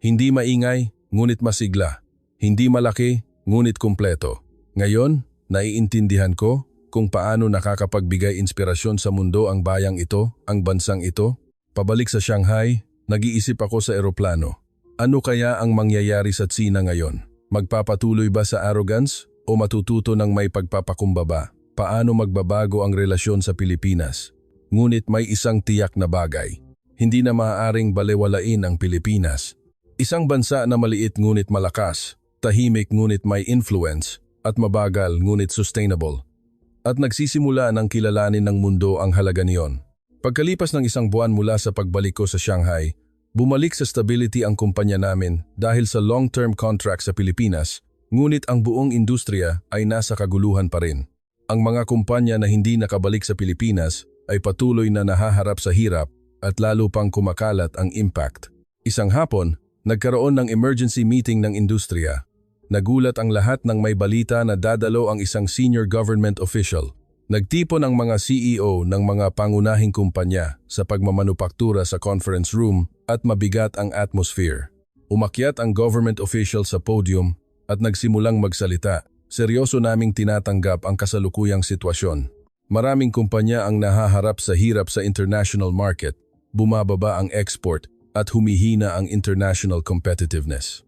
Hindi maingay, ngunit masigla. Hindi malaki, ngunit kumpleto. Ngayon, naiintindihan ko kung paano nakakapagbigay inspirasyon sa mundo ang bayang ito, ang bansang ito. Pabalik sa Shanghai, nag-iisip ako sa eroplano. Ano kaya ang mangyayari sa Tsina ngayon? Magpapatuloy ba sa arrogance o matututo ng may pagpapakumbaba? Paano magbabago ang relasyon sa Pilipinas? Ngunit may isang tiyak na bagay. Hindi na maaaring balewalain ang Pilipinas. Isang bansa na maliit ngunit malakas, tahimik ngunit may influence, at mabagal ngunit sustainable. At nagsisimula ng kilalanin ng mundo ang halaga niyon. Pagkalipas ng 1 buwan mula sa pagbalik ko sa Shanghai, bumalik sa stability ang kumpanya namin dahil sa long-term contract sa Pilipinas, ngunit ang buong industriya ay nasa kaguluhan pa rin. Ang mga kumpanya na hindi nakabalik sa Pilipinas ay patuloy na nahaharap sa hirap at lalo pang kumakalat ang impact. Isang hapon, nagkaroon ng emergency meeting ng industriya. Nagulat ang lahat nang may balita na dadalo ang isang senior government official. Nagtipon ang mga CEO ng mga pangunahing kumpanya sa pagmamanupaktura sa conference room at mabigat ang atmosphere. Umakyat ang government official sa podium at nagsimulang magsalita. Seryoso naming tinatanggap ang kasalukuyang sitwasyon. Maraming kumpanya ang nahaharap sa hirap sa international market, bumababa ang export at humihina ang international competitiveness.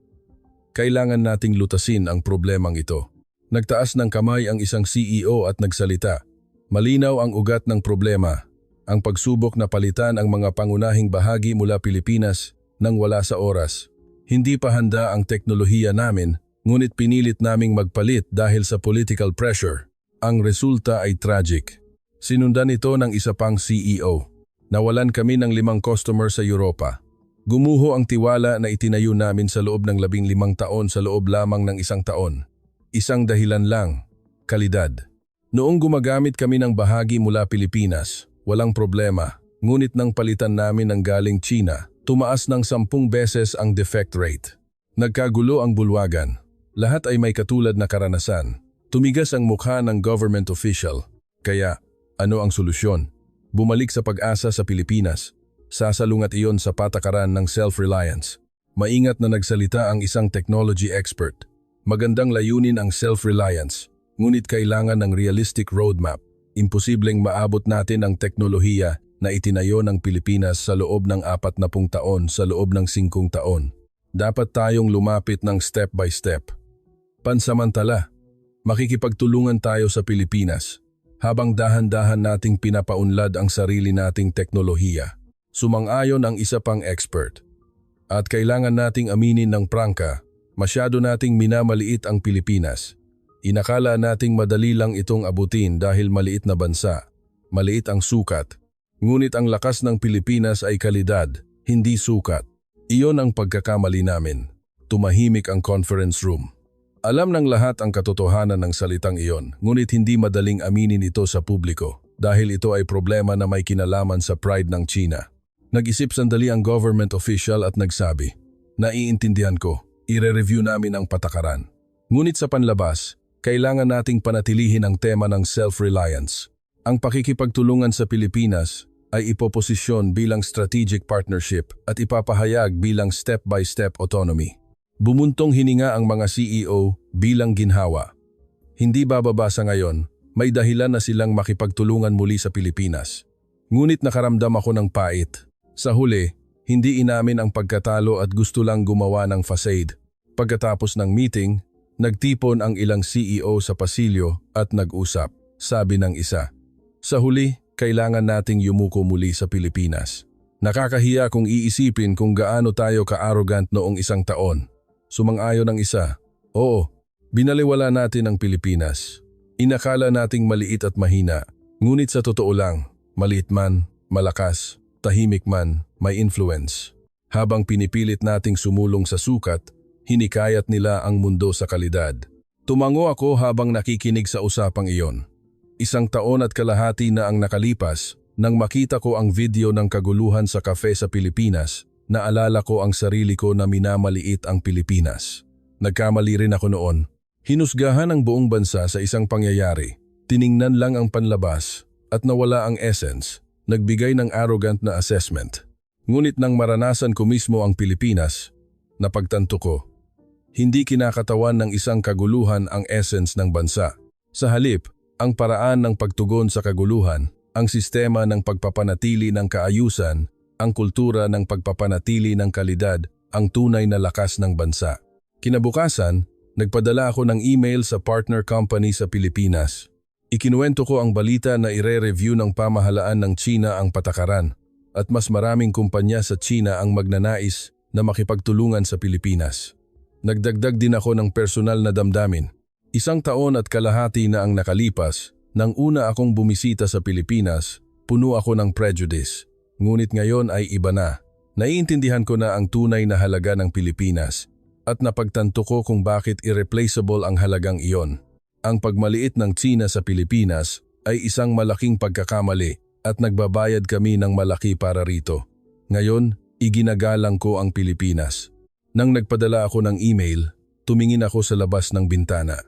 Kailangan nating lutasin ang problemang ito. Nagtaas ng kamay ang isang CEO at nagsalita. Malinaw ang ugat ng problema, ang pagsubok na palitan ang mga pangunahing bahagi mula Pilipinas nang wala sa oras. Hindi pa handa ang teknolohiya namin, ngunit pinilit naming magpalit dahil sa political pressure. Ang resulta ay tragic. Sinundan ito ng isa pang CEO. Nawalan kami ng 5 customer sa Europa. Gumuho ang tiwala na itinayo namin sa loob ng 15 taon sa loob lamang ng 1 taon. Isang dahilan lang, kalidad. Noong gumagamit kami ng bahagi mula Pilipinas, walang problema. Ngunit nang palitan namin ng galing China, tumaas ng 10 beses ang defect rate. Nagkagulo ang bulwagan. Lahat ay may katulad na karanasan. Tumigas ang mukha ng government official. Kaya, ano ang solusyon? Bumalik sa pag-asa sa Pilipinas. Sasalungat iyon sa patakaran ng self-reliance. Maingat na nagsalita ang isang technology expert. Magandang layunin ang self-reliance, ngunit kailangan ng realistic roadmap. Imposibleng maabot natin ang teknolohiya na itinayo ng Pilipinas sa loob ng 40 taon sa loob ng 5 taon. Dapat tayong lumapit ng step by step. Pansamantala, makikipagtulungan tayo sa Pilipinas habang dahan-dahan nating pinapaunlad ang sarili nating teknolohiya. Sumang-ayon ang isa pang expert. At kailangan nating aminin ng prangka, masyado nating minamaliit ang Pilipinas. Inakala nating madali lang itong abutin dahil maliit na bansa. Maliit ang sukat. Ngunit ang lakas ng Pilipinas ay kalidad, hindi sukat. Iyon ang pagkakamali namin. Tumahimik ang conference room. Alam ng lahat ang katotohanan ng salitang iyon, ngunit hindi madaling aminin ito sa publiko dahil ito ay problema na may kinalaman sa pride ng China. Nag-isip sandali ang government official at nagsabi, "Naiintindihan ko, ire-review namin ang patakaran. Ngunit sa panlabas, kailangan nating panatilihin ang tema ng self-reliance. Ang pakikipagtulungan sa Pilipinas ay ipoposisyon bilang strategic partnership at ipapahayag bilang step-by-step autonomy." Bumuntong hininga ang mga CEO bilang ginhawa. Hindi bababa sa ngayon, may dahilan na silang makipagtulungan muli sa Pilipinas. Ngunit nakaramdam ako ng pait. Sa huli, hindi inamin ang pagkatalo at gusto lang gumawa ng facade. Pagkatapos ng meeting, nagtipon ang ilang CEO sa pasilyo at nag-usap, sabi ng isa. Sa huli, kailangan nating yumuko muli sa Pilipinas. Nakakahiya kung iisipin kung gaano tayo ka-arrogant noong 1 taon. Sumang-ayon ang isa. Oo, binaliwala natin ang Pilipinas. Inakala nating maliit at mahina. Ngunit sa totoo lang, maliit man, malakas, tahimik man, may influence. Habang pinipilit nating sumulong sa sukat, hinikayat nila ang mundo sa kalidad. Tumango ako habang nakikinig sa usapang iyon. 1 taon at kalahati na ang nakalipas nang makita ko ang video ng kaguluhan sa cafe sa Pilipinas. Naalala ko ang sarili ko na minamaliit ang Pilipinas. Nagkamali rin ako noon. Hinusgahan ang buong bansa sa isang pangyayari. Tiningnan lang ang panlabas at nawala ang essence. Nagbigay ng arrogant na assessment. Ngunit nang maranasan ko mismo ang Pilipinas, napagtanto ko, hindi kinakatawan ng isang kaguluhan ang essence ng bansa. Sa halip, ang paraan ng pagtugon sa kaguluhan, ang sistema ng pagpapanatili ng kaayusan, ang kultura ng pagpapanatili ng kalidad, ang tunay na lakas ng bansa. Kinabukasan, nagpadala ako ng email sa partner company sa Pilipinas. Ikinuwento ko ang balita na ire-review ng pamahalaan ng China ang patakaran at mas maraming kumpanya sa China ang magnanais na makipagtulungan sa Pilipinas. Nagdagdag din ako ng personal na damdamin. 1 taon at kalahati na ang nakalipas, nang una akong bumisita sa Pilipinas, puno ako ng prejudice. Ngunit ngayon ay iba na. Naiintindihan ko na ang tunay na halaga ng Pilipinas at napagtanto ko kung bakit irreplaceable ang halagang iyon. Ang pagmaliit ng China sa Pilipinas ay isang malaking pagkakamali at nagbabayad kami ng malaki para rito. Ngayon, iginagalang ko ang Pilipinas. Nang nagpadala ako ng email, tumingin ako sa labas ng bintana.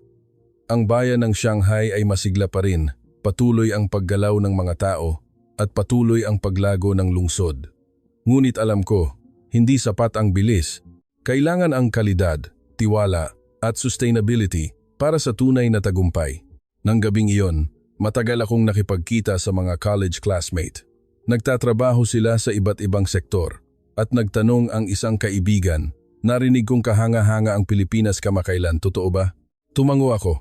Ang bayan ng Shanghai ay masigla pa rin, patuloy ang paggalaw ng mga tao at patuloy ang paglago ng lungsod. Ngunit alam ko, hindi sapat ang bilis. Kailangan ang kalidad, tiwala at sustainability para sa tunay na tagumpay. Nang gabing iyon, matagal akong nakipagkita sa mga college classmate. Nagtatrabaho sila sa iba't ibang sektor at nagtanong ang isang kaibigan, narinig kong kahanga-hanga ang Pilipinas kamakailan, totoo ba? Tumango ako.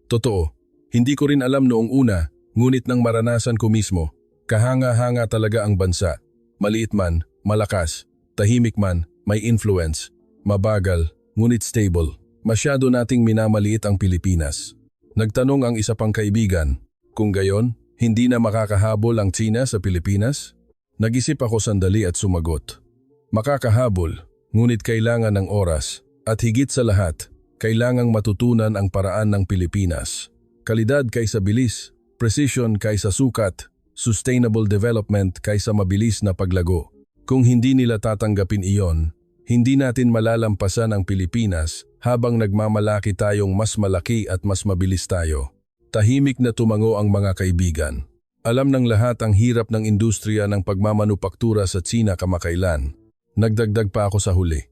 Totoo. Hindi ko rin alam noong una, ngunit nang maranasan ko mismo, kahanga-hanga talaga ang bansa. Maliit man, malakas, tahimik man, may influence, mabagal, ngunit stable. Masyado nating minamaliit ang Pilipinas. Nagtanong ang isa pang kaibigan, kung gayon, hindi na makakahabol ang China sa Pilipinas? Nag-isip ako sandali at sumagot. Makakahabol, ngunit kailangan ng oras, at higit sa lahat, kailangang matutunan ang paraan ng Pilipinas. Kalidad kaysa bilis, precision kaysa sukat, sustainable development kaysa mabilis na paglago. Kung hindi nila tatanggapin iyon, hindi natin malalampasan ang Pilipinas habang nagmamalaki tayong mas malaki at mas mabilis tayo. Tahimik na tumango ang mga kaibigan. Alam ng lahat ang hirap ng industriya ng pagmamanupaktura sa China kamakailan. Nagdagdag pa ako sa huli.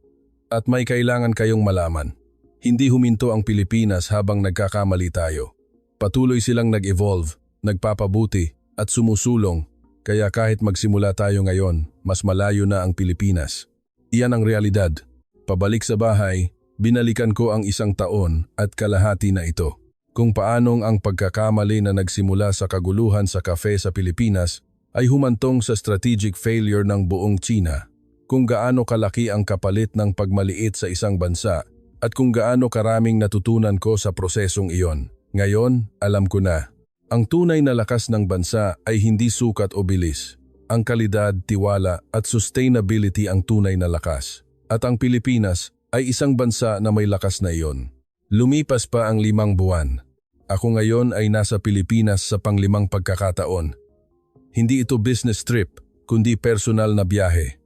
At may kailangan kayong malaman. Hindi huminto ang Pilipinas habang nagkakamali tayo. Patuloy silang nag-evolve, nagpapabuti at sumusulong. Kaya kahit magsimula tayo ngayon, mas malayo na ang Pilipinas. Iyan ang realidad. Pabalik sa bahay, binalikan ko ang 1 taon at kalahati na ito. Kung paanong ang pagkakamali na nagsimula sa kaguluhan sa kafe sa Pilipinas ay humantong sa strategic failure ng buong China. Kung gaano kalaki ang kapalit ng pagmaliit sa isang bansa at kung gaano karaming natutunan ko sa prosesong iyon. Ngayon, alam ko na. Ang tunay na lakas ng bansa ay hindi sukat o bilis. Ang kalidad, tiwala at sustainability ang tunay na lakas. At ang Pilipinas ay isang bansa na may lakas na iyon. Lumipas pa ang 5 buwan. Ako ngayon ay nasa Pilipinas sa pang-5 pagkakataon. Hindi ito business trip, kundi personal na biyahe.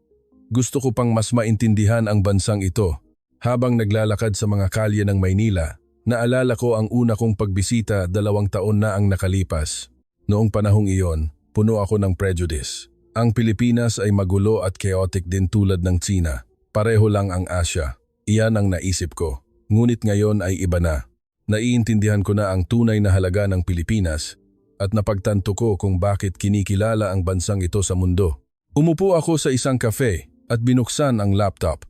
Gusto ko pang mas maintindihan ang bansang ito. Habang naglalakad sa mga kalye ng Maynila, naalala ko ang una kong pagbisita 2 taon na ang nakalipas. Noong panahong iyon, puno ako ng prejudice. Ang Pilipinas ay magulo at chaotic din tulad ng China. Pareho lang ang Asia. Iyan ang naisip ko. Ngunit ngayon ay iba na. Naiintindihan ko na ang tunay na halaga ng Pilipinas at napagtanto ko kung bakit kinikilala ang bansang ito sa mundo. Umupo ako sa isang cafe at binuksan ang laptop.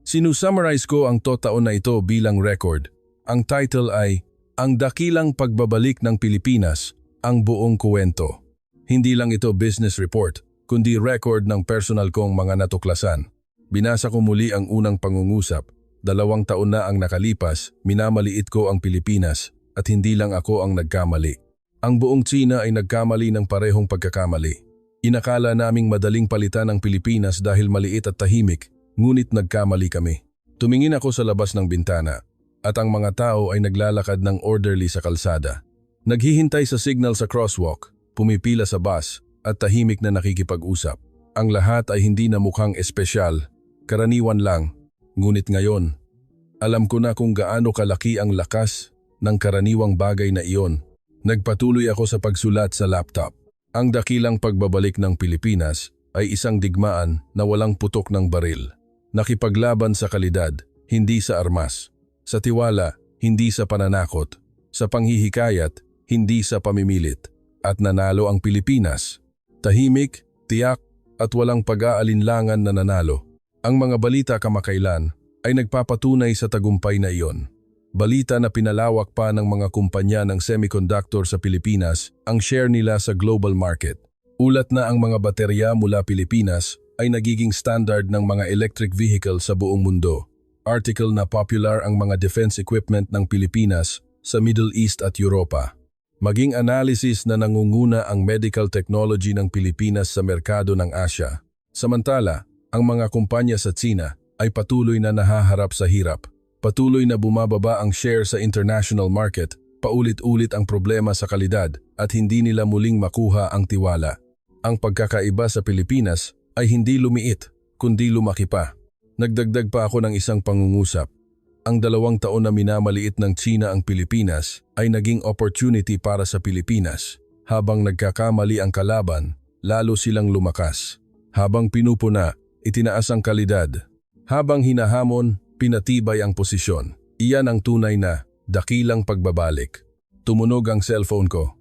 Sinusummarize ko ang taon na ito bilang record. Ang title ay, Ang Dakilang Pagbabalik ng Pilipinas, ang Buong Kuwento. Hindi lang ito business report, kundi record ng personal kong mga natuklasan. Binasa ko muli ang unang pangungusap. 2 taon na ang nakalipas, minamaliit ko ang Pilipinas at hindi lang ako ang nagkamali. Ang buong China ay nagkamali ng parehong pagkakamali. Inakala naming madaling palitan ang Pilipinas dahil maliit at tahimik, ngunit nagkamali kami. Tumingin ako sa labas ng bintana at ang mga tao ay naglalakad ng orderly sa kalsada. Naghihintay sa signal sa crosswalk, pumipila sa bus at tahimik na nakikipag-usap. Ang lahat ay hindi na mukhang espesyal, karaniwan lang. Ngunit ngayon, alam ko na kung gaano kalaki ang lakas ng karaniwang bagay na iyon. Nagpatuloy ako sa pagsulat sa laptop. Ang dakilang pagbabalik ng Pilipinas ay isang digmaan na walang putok ng baril. Nakipaglaban sa kalidad, hindi sa armas. Sa tiwala, hindi sa pananakot. Sa panghihikayat, hindi sa pamimilit. At nanalo ang Pilipinas. Tahimik, tiyak, at walang pag-aalinlangan na nanalo. Ang mga balita kamakailan ay nagpapatunay sa tagumpay na iyon. Balita na pinalawak pa ng mga kumpanya ng semiconductor sa Pilipinas ang share nila sa global market. Ulat na ang mga baterya mula Pilipinas ay nagiging standard ng mga electric vehicle sa buong mundo. Article na popular ang mga defense equipment ng Pilipinas sa Middle East at Europa. Maging analysis na nangunguna ang medical technology ng Pilipinas sa merkado ng Asia. Samantala, ang mga kumpanya sa China ay patuloy na nahaharap sa hirap. Patuloy na bumababa ang share sa international market, paulit-ulit ang problema sa kalidad at hindi nila muling makuha ang tiwala. Ang pagkakaiba sa Pilipinas ay hindi lumiit, kundi lumaki pa. Nagdagdag pa ako ng isang pangungusap. Ang 2 taon na minamaliit ng China ang Pilipinas ay naging opportunity para sa Pilipinas. Habang nagkakamali ang kalaban, lalo silang lumakas. Habang pinupuna, itinaas ang kalidad. Habang hinahamon, pinatibay ang posisyon. Iyan ang tunay na dakilang pagbabalik. Tumunog ang cellphone ko.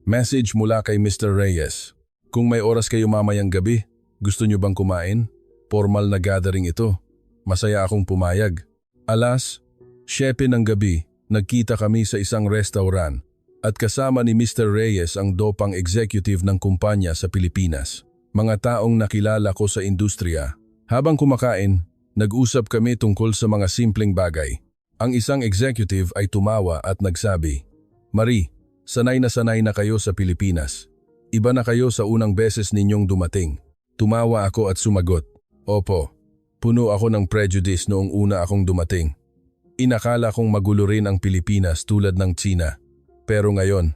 Message mula kay Mr. Reyes. Kung may oras kayo mamayang gabi, gusto nyo bang kumain? Formal na gathering ito. Masaya akong pumayag. 7:00 ng gabi, nagkita kami sa isang restaurant at kasama ni Mr. Reyes ang dopang executive ng kumpanya sa Pilipinas. Mga taong nakilala ko sa industriya. Habang kumakain, nag-usap kami tungkol sa mga simpleng bagay. Ang isang executive ay tumawa at nagsabi, "Marie, sanay na kayo sa Pilipinas. Iba na kayo sa unang beses ninyong dumating." Tumawa ako at sumagot, "Opo, puno ako ng prejudice noong una akong dumating. Inakala kong magulo rin ang Pilipinas tulad ng China. Pero ngayon,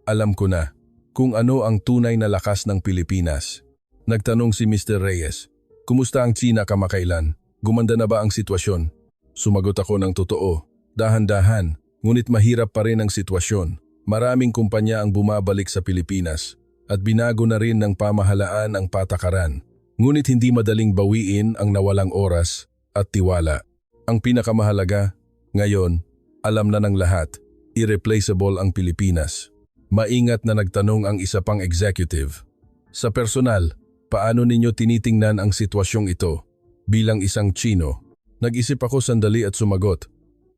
alam ko na kung ano ang tunay na lakas ng Pilipinas." Nagtanong si Mr. Reyes, "Kumusta ang China kamakailan? Gumanda na ba ang sitwasyon?" Sumagot ako ng totoo, "Dahan-dahan, ngunit mahirap pa rin ang sitwasyon. Maraming kumpanya ang bumabalik sa Pilipinas at binago na rin ng pamahalaan ang patakaran. Ngunit hindi madaling bawiin ang nawalang oras at tiwala. Ang pinakamahalaga, ngayon, alam na ng lahat, irreplaceable ang Pilipinas." Maingat na nagtanong ang isa pang executive, "Sa personal, paano ninyo tinitingnan ang sitwasyong ito bilang isang Chino?" Nag-isip ako sandali at sumagot,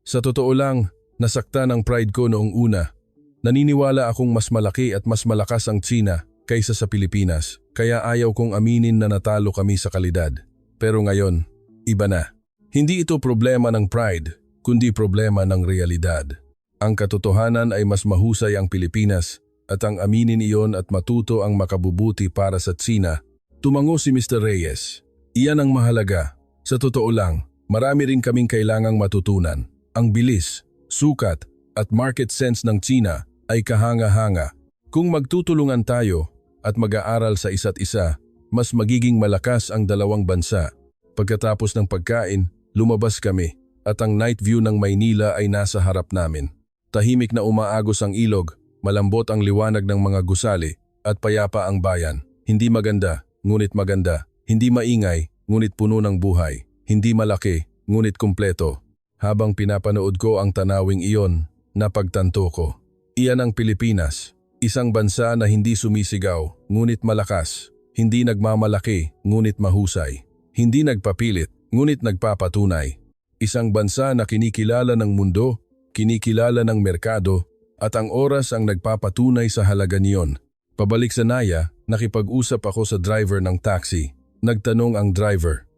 "Sa totoo lang, nasaktan ang pride ko noong una. Naniniwala akong mas malaki at mas malakas ang China kaysa sa Pilipinas, kaya ayaw kong aminin na natalo kami sa kalidad. Pero ngayon, iba na. Hindi ito problema ng pride, kundi problema ng realidad. Ang katotohanan ay mas mahusay ang Pilipinas at ang aminin iyon at matuto ang makabubuti para sa China." Tumango si Mr. Reyes, "Iyan ang mahalaga. Sa totoo lang, marami rin kaming kailangang matutunan. Ang bilis, sukat at market sense ng China ay kahanga-hanga. Kung magtutulungan tayo at mag-aaral sa isa't isa, mas magiging malakas ang dalawang bansa." Pagkatapos ng pagkain, lumabas kami at ang night view ng Maynila ay nasa harap namin. Tahimik na umaagos ang ilog, malambot ang liwanag ng mga gusali at payapa ang bayan. Hindi maganda, ngunit maganda. Hindi maingay, ngunit puno ng buhay. Hindi malaki, ngunit kumpleto. Habang pinapanood ko ang tanawing iyon, napagtanto ko. Iyan ang Pilipinas, isang bansa na hindi sumisigaw, ngunit malakas. Hindi nagmamalaki, ngunit mahusay. Hindi nagpapilit, ngunit nagpapatunay. Isang bansa na kinikilala ng mundo, kinikilala ng merkado, at ang oras ang nagpapatunay sa halaga niyon. Pabalik sa Naya, nakipag-usap ako sa driver ng taxi. Nagtanong ang driver,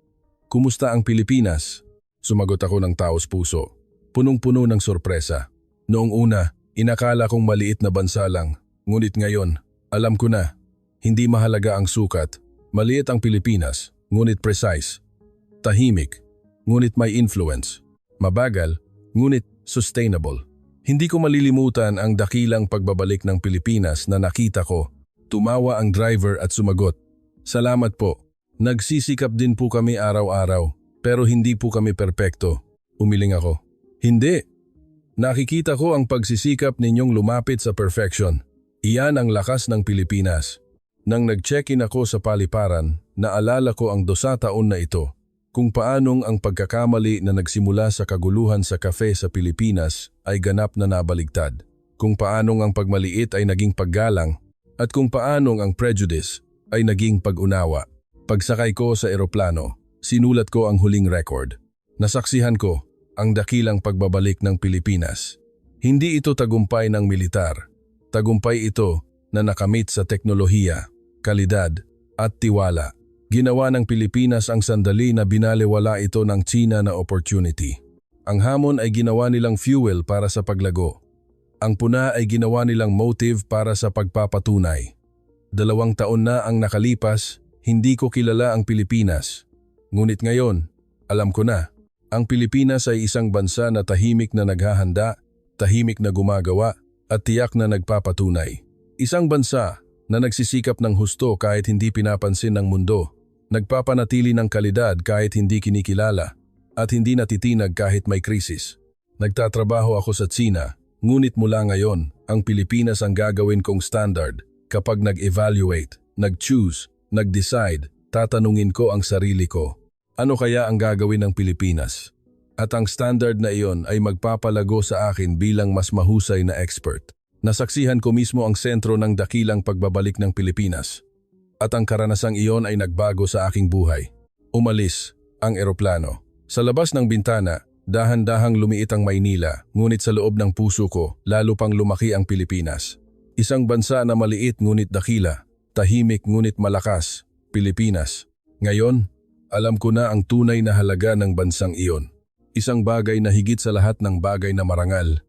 "Kumusta ang Pilipinas?" Sumagot ako ng taos puso, punong-puno ng sorpresa. Noong una, inakala kong maliit na bansa lang. Ngunit ngayon, alam ko na, hindi mahalaga ang sukat. Maliit ang Pilipinas, ngunit precise. Tahimik, ngunit may influence. Mabagal, ngunit sustainable. Hindi ko malilimutan ang dakilang pagbabalik ng Pilipinas na nakita ko. Tumawa ang driver at sumagot, "Salamat po. Nagsisikap din po kami araw-araw, pero hindi po kami perpekto." Umiling ako, "Hindi. Nakikita ko ang pagsisikap ninyong lumapit sa perfection. Iyan ang lakas ng Pilipinas." Nang nag-check-in ako sa paliparan, naalala ko ang 2 taon na ito. Kung paanong ang pagkakamali na nagsimula sa kaguluhan sa kafe sa Pilipinas ay ganap na nabaligtad. Kung paanong ang pagmaliit ay naging paggalang at kung paanong ang prejudice ay naging pag-unawa. Pagsakay ko sa eroplano, sinulat ko ang huling record. Nasaksihan ko ang dakilang pagbabalik ng Pilipinas. Hindi ito tagumpay ng militar. Tagumpay ito na nakamit sa teknolohiya, kalidad at tiwala. Ginawa ng Pilipinas ang sandali na binaliwala ito ng China na opportunity. Ang hamon ay ginawa nilang fuel para sa paglago. Ang puna ay ginawa nilang motive para sa pagpapatunay. 2 taon na ang nakalipas, hindi ko kilala ang Pilipinas. Ngunit ngayon, alam ko na, ang Pilipinas ay isang bansa na tahimik na naghahanda, tahimik na gumagawa, at tiyak na nagpapatunay. Isang bansa na nagsisikap ng husto kahit hindi pinapansin ng mundo, nagpapanatili ng kalidad kahit hindi kinikilala, at hindi natitinag kahit may krisis. Nagtatrabaho ako sa Tsina, ngunit mula ngayon, ang Pilipinas ang gagawin kong standard. Kapag nag-evaluate, nag-choose, nag-decide, tatanungin ko ang sarili ko, ano kaya ang gagawin ng Pilipinas? At ang standard na iyon ay magpapalago sa akin bilang mas mahusay na expert. Nasaksihan ko mismo ang sentro ng dakilang pagbabalik ng Pilipinas. At ang karanasang iyon ay nagbago sa aking buhay. Umalis ang eroplano. Sa labas ng bintana, dahan-dahang lumiit ang Maynila, ngunit sa loob ng puso ko, lalo pang lumaki ang Pilipinas. Isang bansa na maliit ngunit dakila, tahimik ngunit malakas, Pilipinas. Ngayon, alam ko na ang tunay na halaga ng bansang iyon. Isang bagay na higit sa lahat ng bagay na marangal,